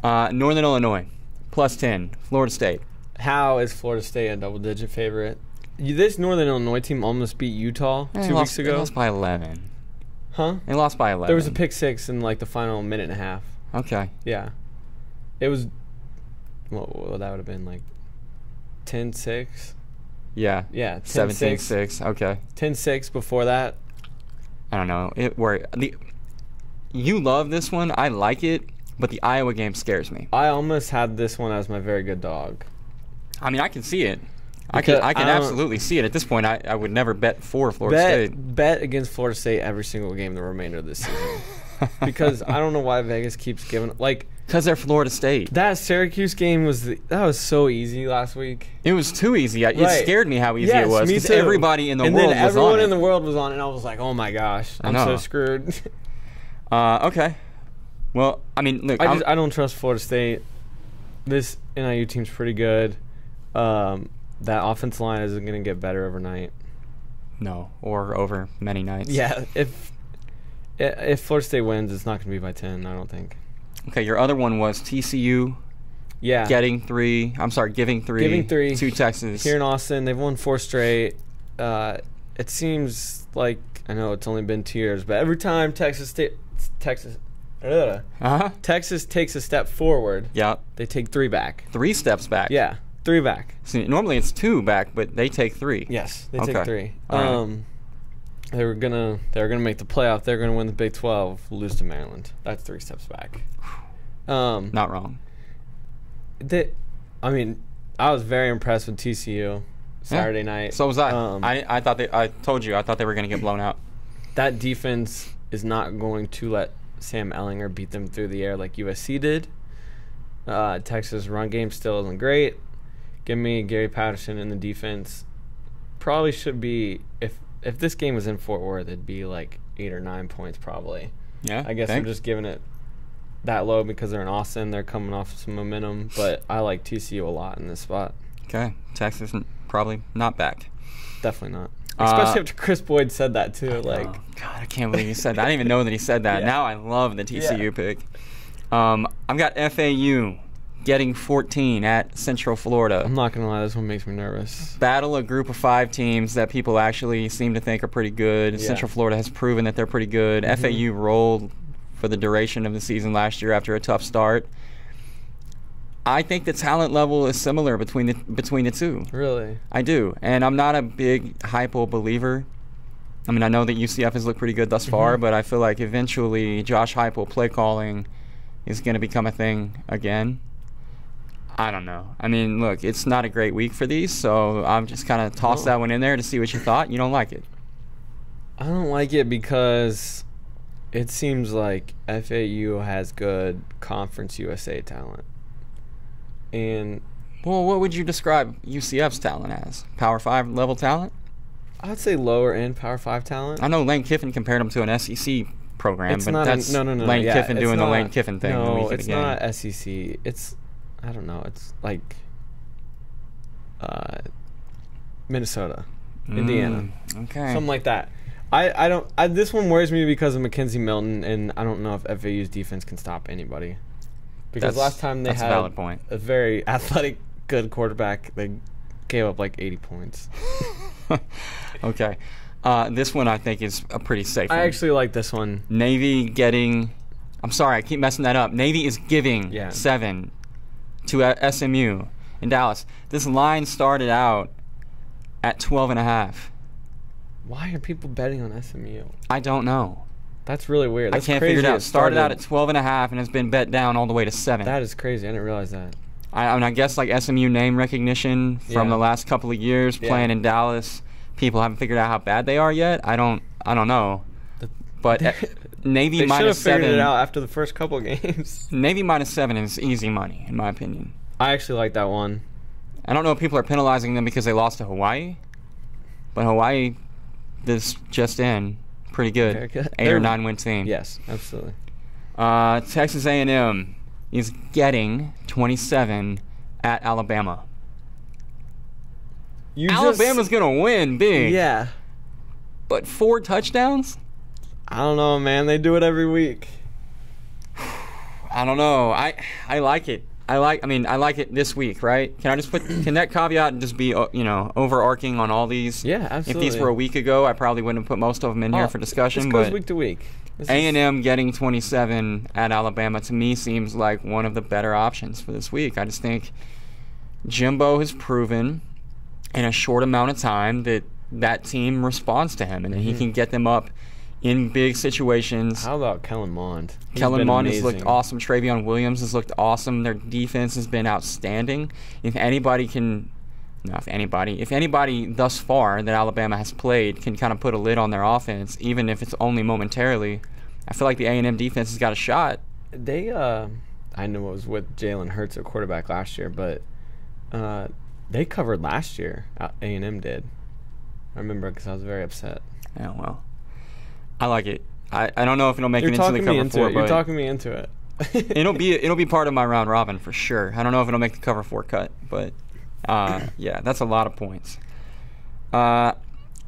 Northern Illinois, +10. Florida State. How is Florida State a double-digit favorite? This Northern Illinois team almost beat Utah 2 weeks ago. They lost by 11. Huh? They lost by 11. There was a pick 6 in like the final minute and a half. Okay. Yeah. It was, well, that would have been like 10-6. Yeah. Yeah. 17-6. Okay. 10-6 before that. I don't know. You love this one. I like it, but the Iowa game scares me. I almost had this one as my very good dog. I mean, I can see it. I can absolutely see it. At this point, I would never bet for Florida State. Bet against Florida State every single game the remainder of this season. Because I don't know why Vegas keeps giving because they're Florida State. That Syracuse game was so easy last week. It was too easy. It scared me how easy it was because everybody in the world was on it. And then everyone in the world was on it, and I was like, oh my gosh, I'm so screwed. Okay. Well, I mean, look, I don't trust Florida State. This NIU team's pretty good. That offensive line isn't going to get better overnight. No, or over many nights. Yeah, if Florida State wins, it's not going to be by 10, I don't think. Okay, your other one was TCU. Yeah. Giving three to Texas. Here in Austin, they've won 4 straight. It seems like, I know it's only been 2 years, but every time Texas takes a step forward, they take 3 back. 3 steps back. Yeah, 3 back. See, normally it's 2 back, but they take 3. Yes, they take 3. Right. They were gonna make the playoff. They're gonna win the Big 12, lose to Maryland. That's 3 steps back. Not wrong. I was very impressed with TCU Saturday night. So was I. I told you I thought they were gonna get blown out. That defense is not going to let Sam Ehlinger beat them through the air like USC did. Texas' run game still isn't great. Give me Gary Patterson in the defense. Probably should be, if this game was in Fort Worth, it'd be like 8 or 9 points probably. Yeah. I guess I'm just giving it that low because they're in Austin. They're coming off some momentum, but I like TCU a lot in this spot. Okay. Texas probably not back. Definitely not. Especially after Chris Boyd said that too. God, I can't believe he said that. I didn't even know that he said that. Yeah. Now I love the TCU pick. I've got FAU getting 14 at Central Florida. I'm not going to lie, this one makes me nervous. Battle a group of 5 teams that people actually seem to think are pretty good. Yeah. Central Florida has proven that they're pretty good. Mm-hmm. FAU rolled for the duration of the season last year after a tough start. I think the talent level is similar between the two. Really? I do. And I'm not a big Heupel believer. I mean, I know that UCF has looked pretty good thus far, but I feel like eventually Josh Heupel play calling is going to become a thing again. I don't know. I mean, look, it's not a great week for these, so I'm just kind of tossed that one in there to see what you thought. You don't like it? I don't like it because it seems like FAU has good Conference USA talent. And well, what would you describe UCF's talent as? Power 5 level talent? I'd say lower end Power 5 talent. I know Lane Kiffin compared him to an SEC program, it's but not that's Lane Kiffin doing the Lane Kiffin thing. No, it's not SEC. It's, I don't know. It's like Minnesota, Indiana, okay, something like that. I don't. This one worries me because of Mackenzie Milton, and I don't know if FAU's defense can stop anybody. Because last time they had a valid point. A very athletic good quarterback. They gave up like 80 points. Okay. This one I think is a pretty safe one. I actually like this one. Navy getting... I'm sorry, I keep messing that up. Navy is giving 7 to SMU in Dallas. This line started out at 12.5. Why are people betting on SMU? I don't know. That's really weird. That's I can't crazy. figure it out. Started out at 12.5 and has been bet down all the way to 7. That is crazy. I didn't realize that. I guess like SMU name recognition from the last couple of years playing in Dallas. People haven't figured out how bad they are yet. I don't know. But Navy they minus 7. They should have figured it out after the first couple of games. Navy minus 7 is easy money, in my opinion. I actually like that one. I don't know if people are penalizing them because they lost to Hawaii, but Hawaii this just in pretty good. 8 or 9 win team. Yes, absolutely. Texas A&M is getting 27 at Alabama. Alabama's going to win big. Yeah. But 4 touchdowns? I don't know, man. They do it every week. I don't know. I like it. I like it this week, right? Can that caveat just be, overarching on all these? Yeah, absolutely. If these were a week ago, I probably wouldn't have put most of them in here for discussion. This goes week to week. A&M getting 27 at Alabama, to me, seems like one of the better options for this week. I just think Jimbo has proven in a short amount of time that team responds to him, and that he can get them up in big situations. How about Kellen Mond? Kellen Mond has looked awesome. Travion Williams has looked awesome. Their defense has been outstanding. If anybody thus far that Alabama has played can kind of put a lid on their offense, even if it's only momentarily, I feel like the A&M defense has got a shot. They, I know it was with Jalen Hurts at quarterback last year, but they covered last year. A&M did. I remember because I was very upset. Yeah, well, I like it. I don't know if it'll make it into the cover 4, but you're talking me into it. it'll be part of my round robin for sure. I don't know if it'll make the cover 4 cut, but yeah, that's a lot of points.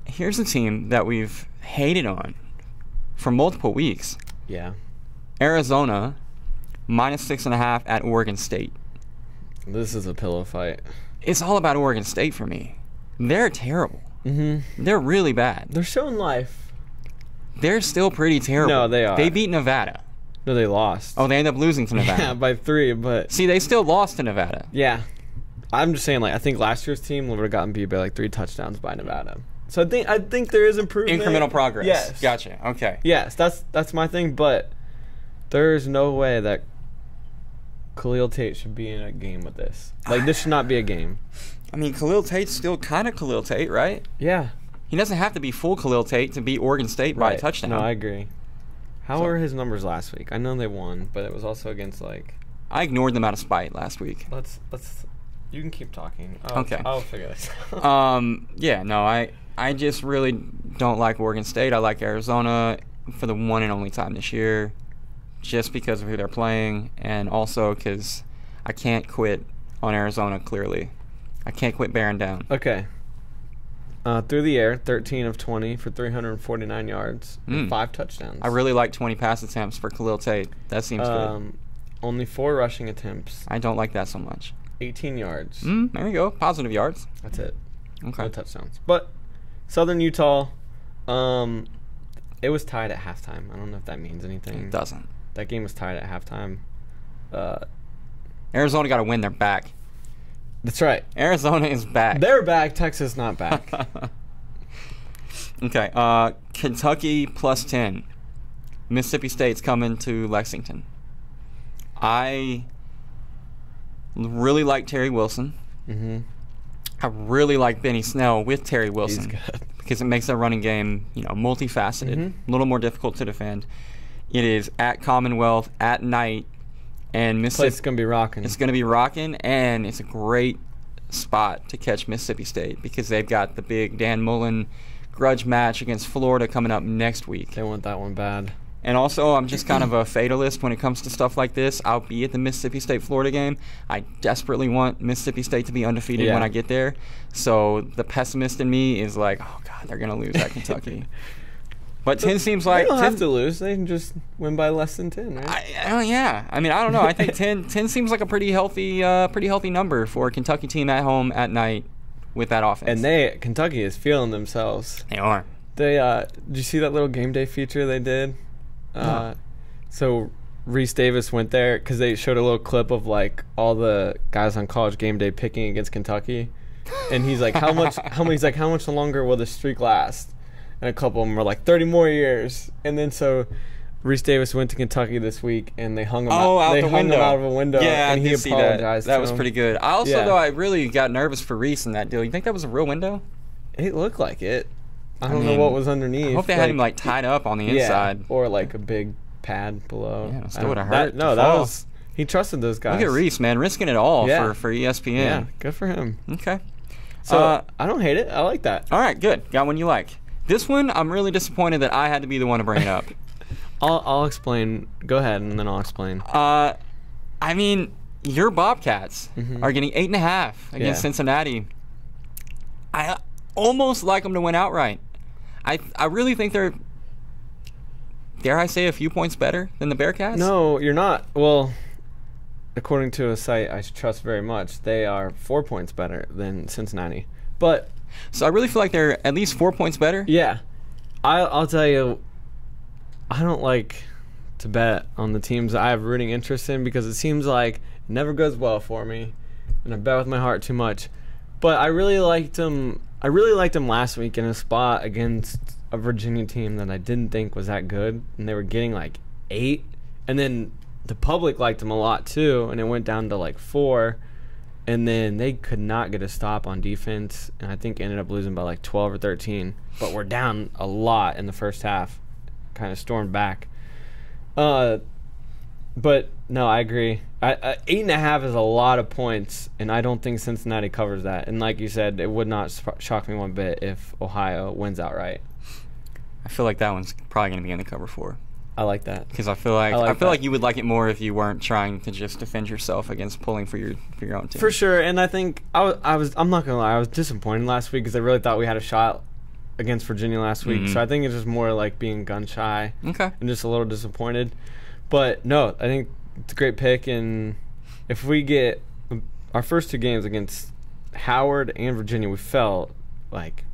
Here's a team that we've hated on for multiple weeks. Yeah. Arizona minus 6.5 at Oregon State. This is a pillow fight. It's all about Oregon State for me. They're terrible. Mm-hmm. They're really bad. They're showing life. They're still pretty terrible. No, they are. They beat Nevada. No, they lost. Oh, they ended up losing to Nevada. Yeah, by 3, but... See, they still lost to Nevada. Yeah. I'm just saying, I think last year's team would have gotten beat by 3 touchdowns by Nevada. So I think there is improvement. Incremental progress. Yes. Gotcha. Okay. Yes, that's my thing, but there's no way that Khalil Tate should be in a game with this. This should not be a game. I mean, Khalil Tate's still kind of Khalil Tate, right? Yeah. He doesn't have to be full Khalil Tate to beat Oregon State by a touchdown. No, I agree. How were his numbers last week? I know they won, but it was also against I ignored them out of spite last week. Let's. You can keep talking. Okay. I'll figure this out. Yeah. No, I just really don't like Oregon State. I like Arizona for the one and only time this year, just because of who they're playing, and also because I can't quit on Arizona. Clearly, I can't quit bearing down. Okay. Through the air, 13 of 20 for 349 yards and 5 touchdowns. I really like 20 pass attempts for Khalil Tate. That seems good. Only 4 rushing attempts. I don't like that so much. 18 yards. There you go. Positive yards. That's it. Okay. No touchdowns. But Southern Utah, it was tied at halftime. I don't know if that means anything. It doesn't. That game was tied at halftime. Arizona got to win. They're back. That's right. Arizona is back. They're back. Texas not back. Okay. Kentucky plus 10. Mississippi State's coming to Lexington. I really like Terry Wilson. Mm-hmm. I really like Benny Snell with Terry Wilson. He's good. Because it makes that running game, multifaceted, a little more difficult to defend. It is at Commonwealth at night. And Mississippi, it's going to be rocking. It's going to be rocking, and it's a great spot to catch Mississippi State because they've got the big Dan Mullen grudge match against Florida coming up next week. They want that one bad. And also, I'm just kind of a fatalist when it comes to stuff like this. I'll be at the Mississippi State-Florida game. I desperately want Mississippi State to be undefeated when I get there. So the pessimist in me is like, oh, God, they're going to lose at Kentucky. But 10 seems like... They don't 10, have to lose. They can just win by less than 10, right? Yeah. I mean, I don't know. I think 10 seems like a pretty healthy number for a Kentucky team at home at night with that offense. And Kentucky is feeling themselves. They are. Did you see that little game day feature they did? No. So Reese Davis went there because they showed a little clip of like all the guys on College Game Day picking against Kentucky, and he's like, how much longer will the streak last? And a couple of them were like 30 more years. And then so Reese Davis went to Kentucky this week, and they hung him out the window. Him out of a window. Yeah, and he apologized. That was pretty good. I also though I really got nervous for Reese in that deal. You think that was a real window? It looked like it. I don't know what was underneath. I hope they had him like tied up on the inside, or like a big pad below. Yeah, still would have hurt. That was he trusted those guys. Look at Reese, man, risking it all for ESPN. Yeah, good for him. Okay, so I don't hate it. I like that. All right, good. Got one you like. This one, I'm really disappointed that I had to be the one to bring it up. I'll explain. Go ahead, and then I'll explain. I mean, your Bobcats are getting 8.5 against Cincinnati. I almost like them to win outright. I really think they're, dare I say, a few points better than the Bearcats? No, you're not. Well, according to a site I trust very much, they are 4 points better than Cincinnati. But so I really feel like they're at least 4 points better? Yeah. I'll tell you, I don't like to bet on the teams I have rooting interest in because it seems like it never goes well for me, and I bet with my heart too much. But I really liked them. I really liked them last week in a spot against a Virginia team that I didn't think was that good, and they were getting like 8, and then the public liked them a lot too, and it went down to like 4, and then they could not get a stop on defense, and I think ended up losing by like 12 or 13, but we're down a lot in the first half, kind of stormed back. But no, I agree. 8.5 is a lot of points, and I don't think Cincinnati covers that. And like you said, it would not shock me one bit if Ohio wins outright. I feel like that one's probably going to be in the cover 4. I like that because I feel like you would like it more if you weren't trying to just defend yourself against pulling for your own team. For sure, and I think I'm not gonna lie, I was disappointed last week because I really thought we had a shot against Virginia last week. So I think it's just more like being gun shy. Okay. And just a little disappointed. But no, I think it's a great pick, and if we get our first 2 games against Howard and Virginia, we felt like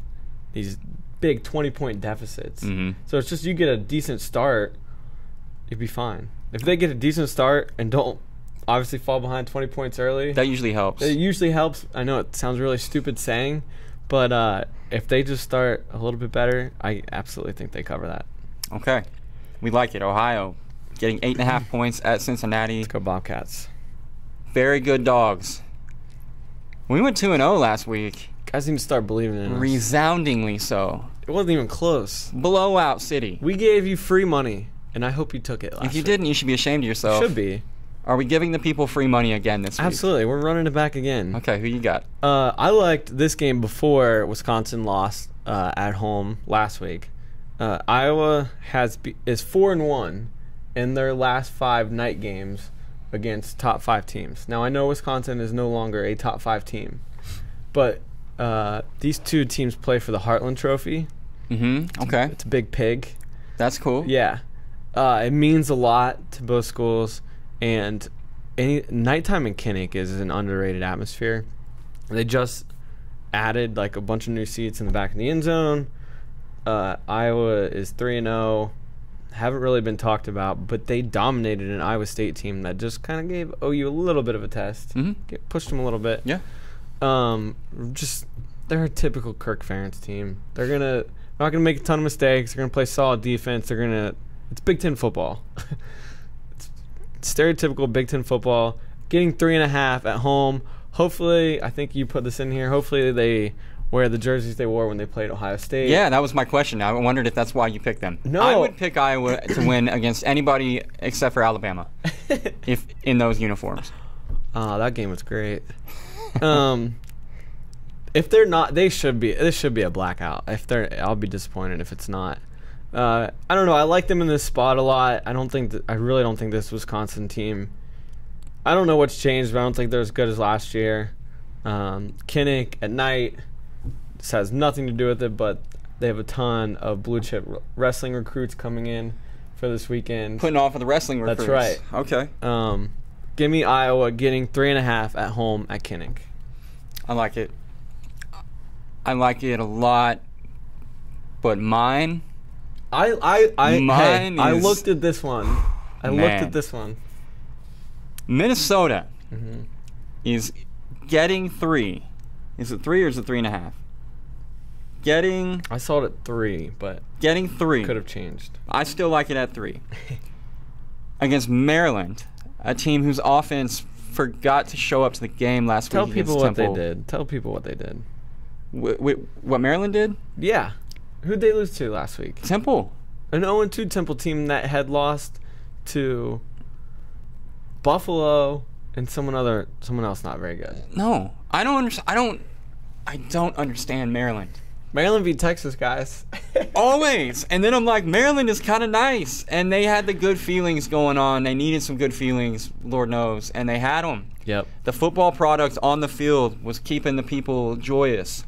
these big 20-point deficits. So it's just you get a decent start, you'd be fine. If they get a decent start and don't obviously fall behind 20 points early, that usually helps. It usually helps. I know it sounds really stupid saying, but if they just start a little bit better, I absolutely think they cover that. Okay. We like it. Ohio getting 8.5 points at Cincinnati. Let's go Bobcats. Very good dogs. We went 2-0 last week. Guys need to start believing in us. Resoundingly so. It wasn't even close. Blowout city. We gave you free money, and I hope you took it last If you week. didn't, you should be ashamed of yourself. You should be. Are we giving the people free money again this week? Absolutely. We're running it back again. Okay, who you got? I liked this game before Wisconsin lost at home last week. Iowa is 4-1 in their last 5 night games against top 5 teams. Now, I know Wisconsin is no longer a top 5 team, but these 2 teams play for the Heartland Trophy. Okay. It's a big pig. That's cool. Yeah. It means a lot to both schools, and nighttime in Kinnick is an underrated atmosphere. They just added like a bunch of new seats in the back of the end zone. Iowa is 3-0. Haven't really been talked about, but they dominated an Iowa State team that just kind of gave OU a little bit of a test. Pushed them a little bit. Yeah. They're a typical Kirk Ferentz team. They're not gonna make a ton of mistakes. They're gonna play solid defense. It's Big Ten football. It's stereotypical Big Ten football. Getting 3.5 at home. Hopefully, I think you put this in here. Hopefully they wear the jerseys they wore when they played Ohio State. Yeah, that was my question. I wondered if that's why you picked them. No. I would pick Iowa to win against anybody except for Alabama, if in those uniforms. That game was great. If they're not, this should be a blackout. I'll be disappointed if it's not. I don't know. I like them in this spot a lot. I really don't think this Wisconsin team. I don't know what's changed, but I don't think they're as good as last year. Kinnick at night. This has nothing to do with it, but They have a ton of blue chip wrestling recruits coming in for this weekend. Putting off for the wrestling recruits. That's right. Okay. Give me Iowa getting 3.5 at home at Kinnick. I like it. I like it a lot. But mine. I looked at this one. Minnesota is getting 3. Is it 3 or is it 3.5? I saw it at 3, but getting 3 could have changed. I still like it at 3 against Maryland, a team whose offense forgot to show up to the game last week. Tell people what they did. What Maryland did? Yeah. Who'd they lose to last week? Temple. An 0-2 Temple team that had lost to Buffalo and someone else not very good. No, I don't understand Maryland. Maryland beat Texas, guys. Always. And then I'm like, Maryland is kind of nice. And they had the good feelings going on. They needed some good feelings, Lord knows. And they had them. Yep. The football product on the field was keeping the people joyous.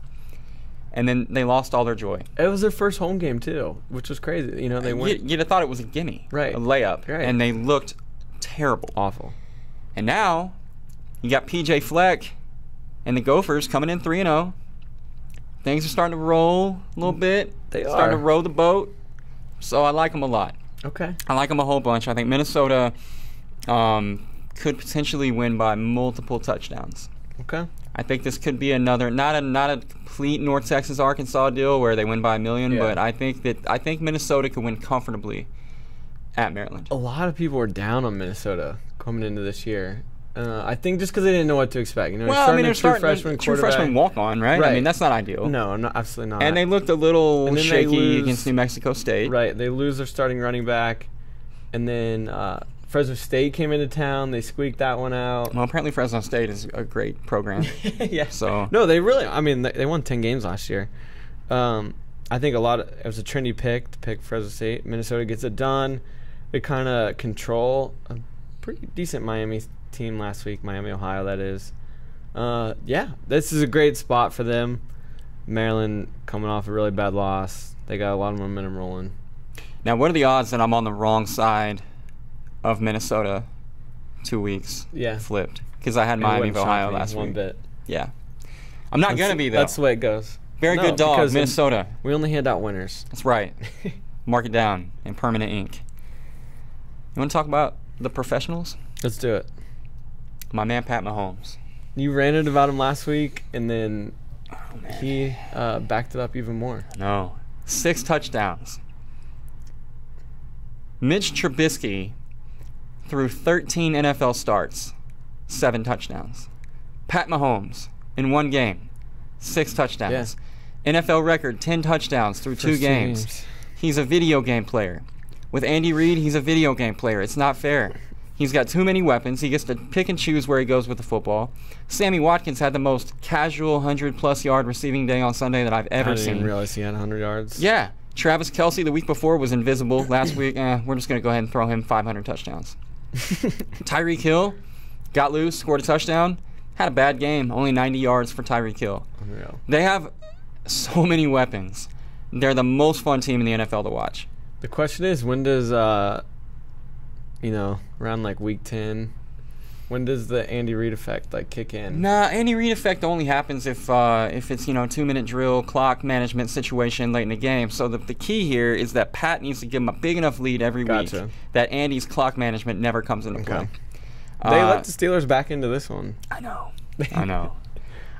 And then they lost all their joy. It was their first home game, too, which was crazy. You know, they went. You'd have thought it was a gimme. Right. A layup. Right. And they looked terrible. Awful. And now, you got P.J. Fleck and the Gophers coming in 3-0. Things are starting to roll a little bit. They are. Starting to row the boat. So I like them a lot. Okay. I like them a whole bunch. I think Minnesota could potentially win by multiple touchdowns. Okay. I think this could be another, not a complete North Texas Arkansas deal where they win by 1 million, but I think Minnesota could win comfortably at Maryland. A lot of people were down on Minnesota coming into this year. I think just because they didn't know what to expect. You know, they're starting true freshman walk on, right? I mean, that's not ideal. No, absolutely not. And they looked a little shaky against New Mexico State. Right, they lose their starting running back, and then Fresno State came into town. They squeaked that one out. Well, apparently Fresno State is a great program. Yeah. So no, they really. I mean, they won 10 games last year. I think it was a trendy pick to pick Fresno State. Minnesota gets it done. They kind of control a pretty decent Miami team last week, Miami, Ohio, that is. This is a great spot for them. Maryland coming off a really bad loss. They got a lot of momentum rolling. Now, what are the odds that I'm on the wrong side of Minnesota 2 weeks flipped? Because I had Miami of Ohio last week. Bit. Yeah. I'm not going to be, though. That's the way it goes. Very good dog, Minnesota. We only hand out winners. That's right. Mark it down in permanent ink. You want to talk about the professionals? Let's do it. My man, Pat Mahomes. You ranted about him last week, and then he backed it up even more. No. 6 touchdowns. Mitch Trubisky threw 13 NFL starts, 7 touchdowns. Pat Mahomes, in 1 game, 6 touchdowns. Yeah. NFL record, 10 touchdowns through 2 games. He's a video game player. With Andy Reid, he's a video game player. It's not fair. He's got too many weapons. He gets to pick and choose where he goes with the football. Sammy Watkins had the most casual 100-plus yard receiving day on Sunday that I've ever seen. I didn't realize he had 100 yards. Yeah. Travis Kelce the week before was invisible. Last week, we're just going to go ahead and throw him 500 touchdowns. Tyreek Hill got loose, scored a touchdown. Had a bad game. Only 90 yards for Tyreek Hill. Unreal. They have so many weapons. They're the most fun team in the NFL to watch. The question is, when does around like week 10, when does the Andy Reid effect kick in? Nah, Andy Reid effect only happens if it's 2-minute drill, clock management situation late in the game. So the key here is that Pat needs to give him a big enough lead every week that Andy's clock management never comes into play. They let the Steelers back into this one. I know.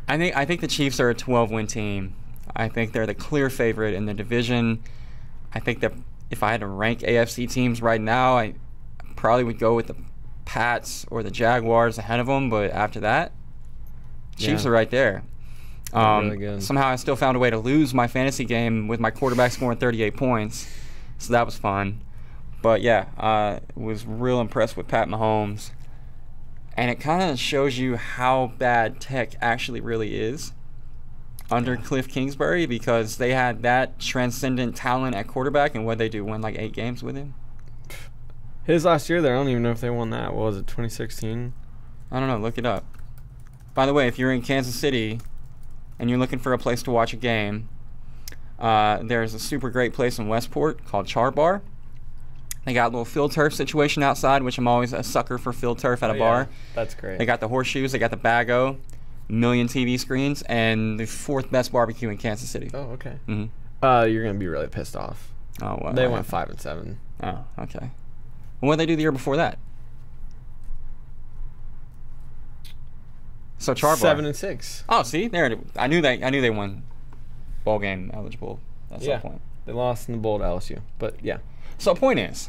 I think the Chiefs are a 12-win team. I think they're the clear favorite in the division. I think that if I had to rank AFC teams right now, I probably would go with the Pats or the Jaguars ahead of them, but after that, Chiefs are right there. Really good. Somehow I still found a way to lose my fantasy game with my quarterback scoring 38 points, so that was fun. But yeah, was real impressed with Pat Mahomes, and it kind of shows you how bad Tech actually really is under Cliff Kingsbury, because they had that transcendent talent at quarterback, and what they do, win like 8 games with him. His last year there, I don't even know if they won that. What was it, 2016? I don't know. Look it up. By the way, if you're in Kansas City and you're looking for a place to watch a game, There's a super great place in Westport called Char Bar. They got a little field turf situation outside, which I'm always a sucker for field turf at a bar. That's great. They got the horseshoes. They got the Bago, million TV screens, and the 4th best barbecue in Kansas City. Oh, okay. Mm-hmm. You're going to be really pissed off. Oh, well. They went 5-7. Oh, okay. Well, what did they do the year before that? So Char Bar. 7-6. Oh, see, there. I knew they won bowl game eligible at some point. They lost in the bowl to LSU, but yeah. So the point is,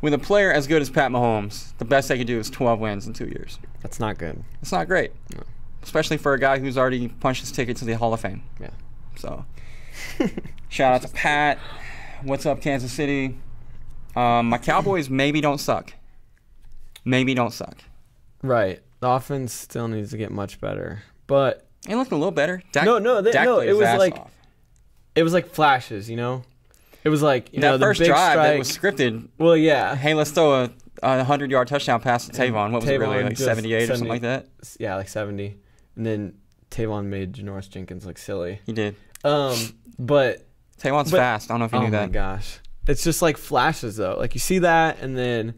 with a player as good as Pat Mahomes, the best they could do is 12 wins in 2 years. That's not good. It's not great, no. Especially for a guy who's already punched his ticket to the Hall of Fame. Yeah. So, shout out to Pat. What's up, Kansas City? My Cowboys maybe don't suck. Maybe don't suck. Right. The offense still needs to get much better, but it looked a little better. Dak it was like flashes, you know. It was like that first drive that was scripted. Well, yeah. Hey, let's throw a 100-yard touchdown pass to Tavon. What was it really, like 78 or something like that? Yeah, like 70. And then Tavon made Janoris Jenkins look silly. He did. But Tavon's fast. I don't know if you knew that. Oh my gosh, it's just like flashes though. Like you see that, and then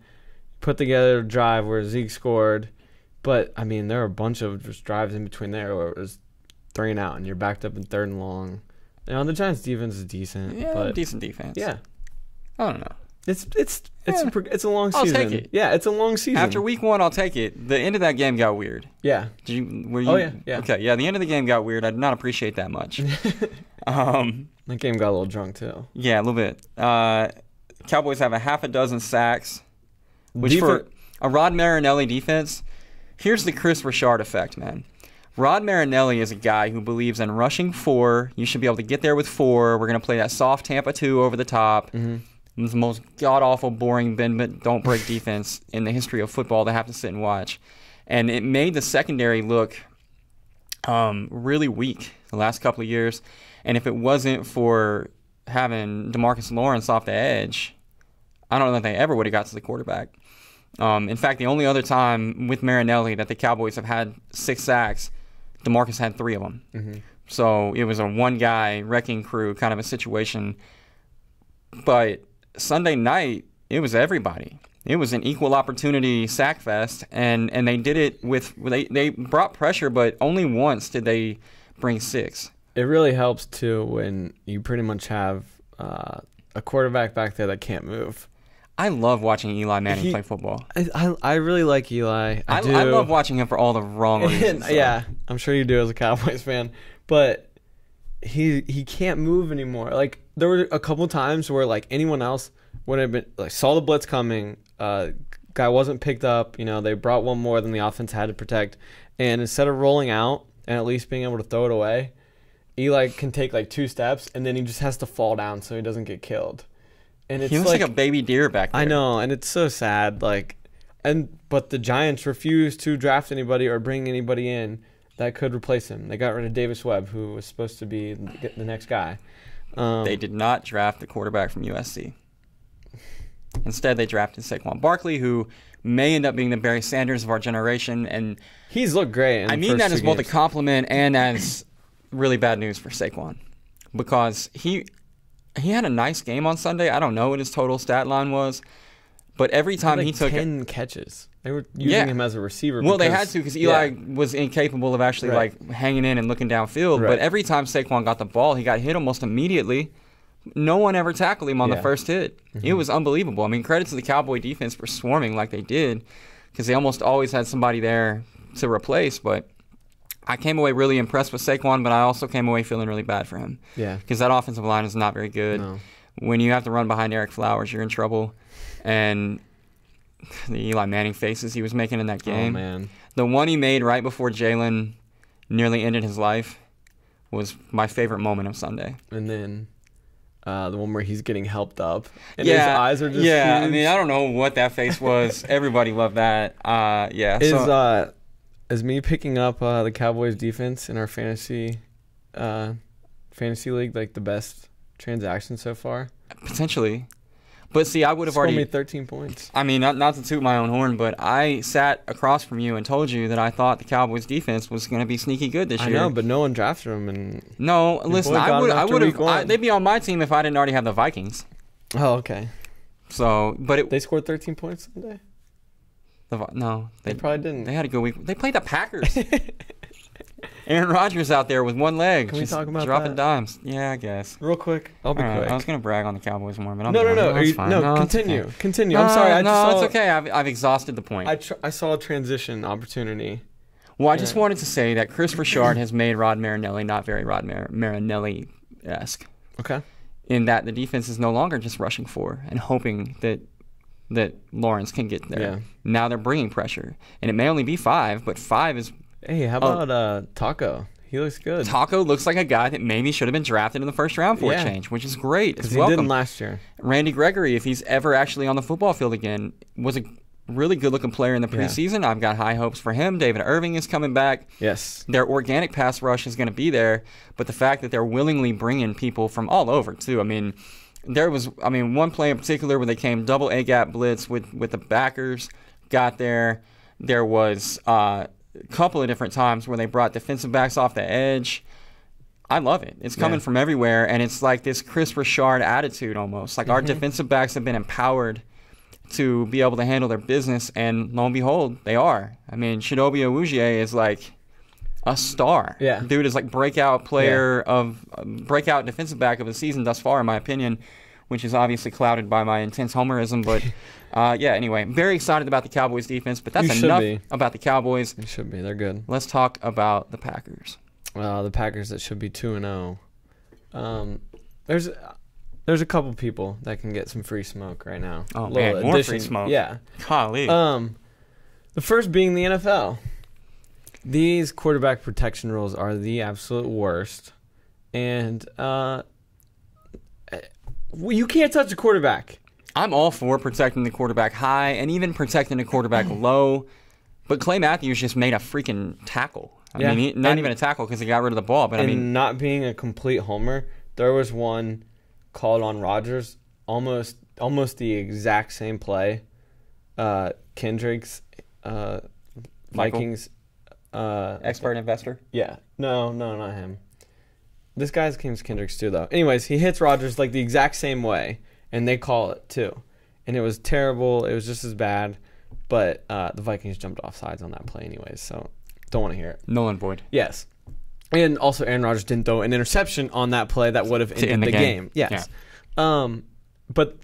put together a drive where Zeke scored. But I mean, there are a bunch of just drives in between there where it was 3 and out, and you're backed up in 3rd and long. You know, the Giants' defense is decent. Yeah, but decent defense. Yeah, I don't know. It's a long season. I'll take it. Yeah, it's a long season. After week 1, I'll take it. The end of that game got weird. Yeah. Were you? Yeah. Okay, yeah. The end of the game got weird. I did not appreciate that much. That game got a little drunk too. Yeah, a little bit. Cowboys have a half a dozen sacks, which for a Rod Marinelli defense, here's the Chris Richard effect, man. Rod Marinelli is a guy who believes in rushing 4. You should be able to get there with 4. We're going to play that soft Tampa 2 over the top. Mm-hmm. It's the most god-awful, boring, bend-but-don't-break defense in the history of football to have to sit and watch. And it made the secondary look really weak the last couple of years. And if it wasn't for having DeMarcus Lawrence off the edge, I don't know that they ever would have got to the quarterback. In fact, the only other time with Marinelli that the Cowboys have had 6 sacks, DeMarcus had 3 of them. Mm-hmm. So it was a one-guy wrecking crew kind of a situation. But Sunday night, it was everybody. It was an equal opportunity sack fest, and they did it with they brought pressure, but only once did they bring 6. It really helps too when you pretty much have a quarterback back there that can't move. I love watching Eli Manning play football. I really like Eli. I love watching him for all the wrong reasons. So. Yeah, I'm sure you do as a Cowboys fan, but he can't move anymore. Like there were a couple times where like anyone else would have been like saw the blitz coming. Guy wasn't picked up. You know, they brought one more than the offense had to protect, and instead of rolling out and at least being able to throw it away, Eli can take like 2 steps and then he just has to fall down so he doesn't get killed. And it's he looks like a baby deer back there. I know, and it's so sad. But the Giants refuse to draft anybody or bring anybody in that could replace him. They got rid of Davis Webb, who was supposed to be the next guy. They did not draft the quarterback from USC. Instead, they drafted Saquon Barkley, who may end up being the Barry Sanders of our generation. And he's looked great. I mean that as both a compliment and as really bad news for Saquon, because he had a nice game on Sunday. I don't know what his total stat line was, but every time he took 10 catches. They were using him as a receiver. Well, they had to because Eli was incapable of actually like hanging in and looking downfield. Right. But every time Saquon got the ball, he got hit almost immediately. No one ever tackled him on the first hit. Mm-hmm. It was unbelievable. I mean, credit to the Cowboy defense for swarming like they did, because they almost always had somebody there to replace. But I came away really impressed with Saquon, but I also came away feeling really bad for him. Yeah. Because that offensive line is not very good. No. When you have to run behind Eric Flowers, you're in trouble. And the Eli Manning faces he was making in that game. Oh, man. The one he made right before Jalen nearly ended his life was my favorite moment of Sunday. And then the one where he's getting helped up. And his eyes are just huge. I mean, I don't know what that face was. Everybody loved that. Is me picking up the Cowboys defense in our fantasy league like the best transaction so far? Potentially. But see, I would have already... me 13 points. I mean, not to toot my own horn, but I sat across from you and told you that I thought the Cowboys defense was going to be sneaky good this year. I know, but no one drafted them. And no, listen, I would have... They'd be on my team if I didn't already have the Vikings. Oh, okay. So, but they scored 13 points Sunday? No. They probably didn't. They had a good week. They played the Packers. Aaron Rodgers out there with one leg. Can we talk about dropping that? dimes. Yeah, I guess. Real quick. I'll be quick. I was going to brag on the Cowboys more, but I'm No. Continue. Okay. Continue. I'm sorry. It's okay. I've exhausted the point. I saw a transition opportunity. Well, I just wanted to say that Chris Richard has made Rod Marinelli not very Rod Marinelli-esque. Okay. In that the defense is no longer just rushing for and hoping that Lawrence can get there. Yeah. Now they're bringing pressure. And it may only be 5, but 5 is... Hey, how about Taco? He looks good. Taco looks like a guy that maybe should have been drafted in the first round for a change, which is great. It's welcome. He didn't last year. Randy Gregory, if he's ever actually on the football field again, was a really good-looking player in the preseason. I've got high hopes for him. David Irving is coming back. Yes. Their organic pass rush is going to be there, but the fact that they're willingly bringing people from all over, too. I mean, there was one play in particular where they came double A-gap blitz with the backers, got there. There was a couple of different times where they brought defensive backs off the edge. I love it. It's coming from everywhere, and it's like this Chris Richard attitude almost. Like our defensive backs have been empowered to be able to handle their business, and lo and behold, they are. I mean, Chidobe Awuzie is like a star. Yeah. Dude is like breakout player of breakout defensive back of the season thus far, in my opinion, which is obviously clouded by my intense homerism. But anyway, very excited about the Cowboys defense, but that's enough about the Cowboys. It should be. They're good. Let's talk about the Packers. The Packers that should be 2-0. There's a couple people that can get some free smoke right now. Oh, man, more free smoke. Yeah. Golly. The first being the NFL. These quarterback protection rules are the absolute worst. And you can't touch a quarterback. I'm all for protecting the quarterback high and even protecting the quarterback low. But Clay Matthews just made a freaking tackle. I mean, not even a tackle because he got rid of the ball. But not being a complete homer, there was one called on Rodgers, almost the exact same play. Kendrick's Vikings expert investor. Yeah, no, not him. This guy's name's Kendrick's too, though. Anyways, he hits Rodgers like the exact same way, and they call it too, and it was terrible. It was just as bad, but the Vikings jumped off sides on that play, anyways. So don't want to hear it. Null and void. Yes. And also, Aaron Rodgers didn't throw an interception on that play that would have ended the game. Yes. Yeah. But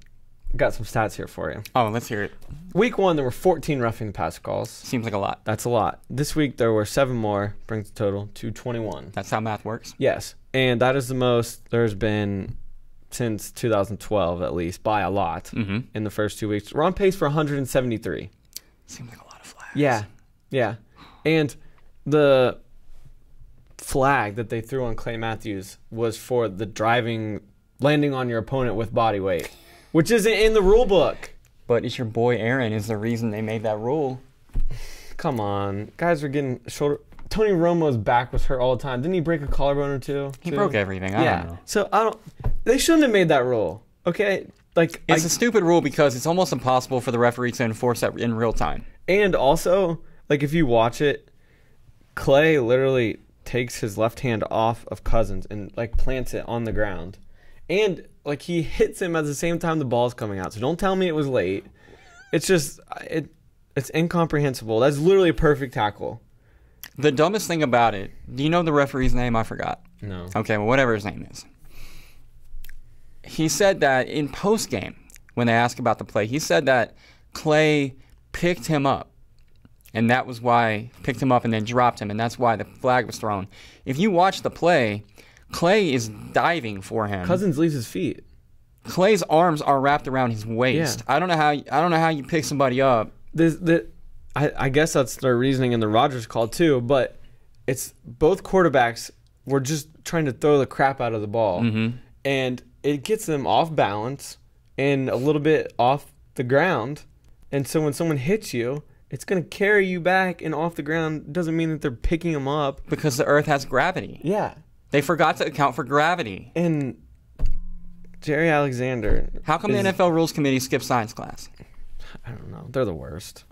got some stats here for you. Oh, let's hear it. Week 1, there were 14 roughing the pass calls. Seems like a lot. That's a lot. This week, there were 7 more, brings the total to 21. That's how math works? Yes. And that is the most there's been since 2012, at least, by a lot in the first 2 weeks. We're on pace for 173. Seems like a lot of flags. Yeah. And the flag that they threw on Clay Matthews was for the landing on your opponent with body weight, which isn't in the rule book. But it's your boy Aaron is the reason they made that rule. Come on. Guys are getting shoulder... Tony Romo's back was hurt all the time. Didn't he break a collarbone or two? He broke everything. I don't know. So they shouldn't have made that rule. Okay? It's a stupid rule because it's almost impossible for the referee to enforce that in real time. And also, if you watch it, Clay literally takes his left hand off of Cousins and plants it on the ground. And he hits him at the same time the ball's coming out. So don't tell me it was late. It's just it's incomprehensible. That's literally a perfect tackle. The dumbest thing about it, do you know the referee's name? I forgot. No. Okay, well, whatever his name is. He said that in post-game, when they asked about the play, he said that Clay picked him up. And that was why picked him up and then dropped him, and that's why the flag was thrown. If you watch the play, Clay is diving for him. Cousins leaves his feet. Clay's arms are wrapped around his waist. Yeah. I don't know how you pick somebody up. I guess that's their reasoning in the Rodgers call too, but it's both quarterbacks were just trying to throw the crap out of the ball, and it gets them off balance and a little bit off the ground, and so when someone hits you, it's going to carry you back and off the ground. Doesn't mean that they're picking them up. Because the earth has gravity. Yeah. They forgot to account for gravity. And Jerry Alexander. How come the NFL Rules Committee skipped science class? I don't know. They're the worst.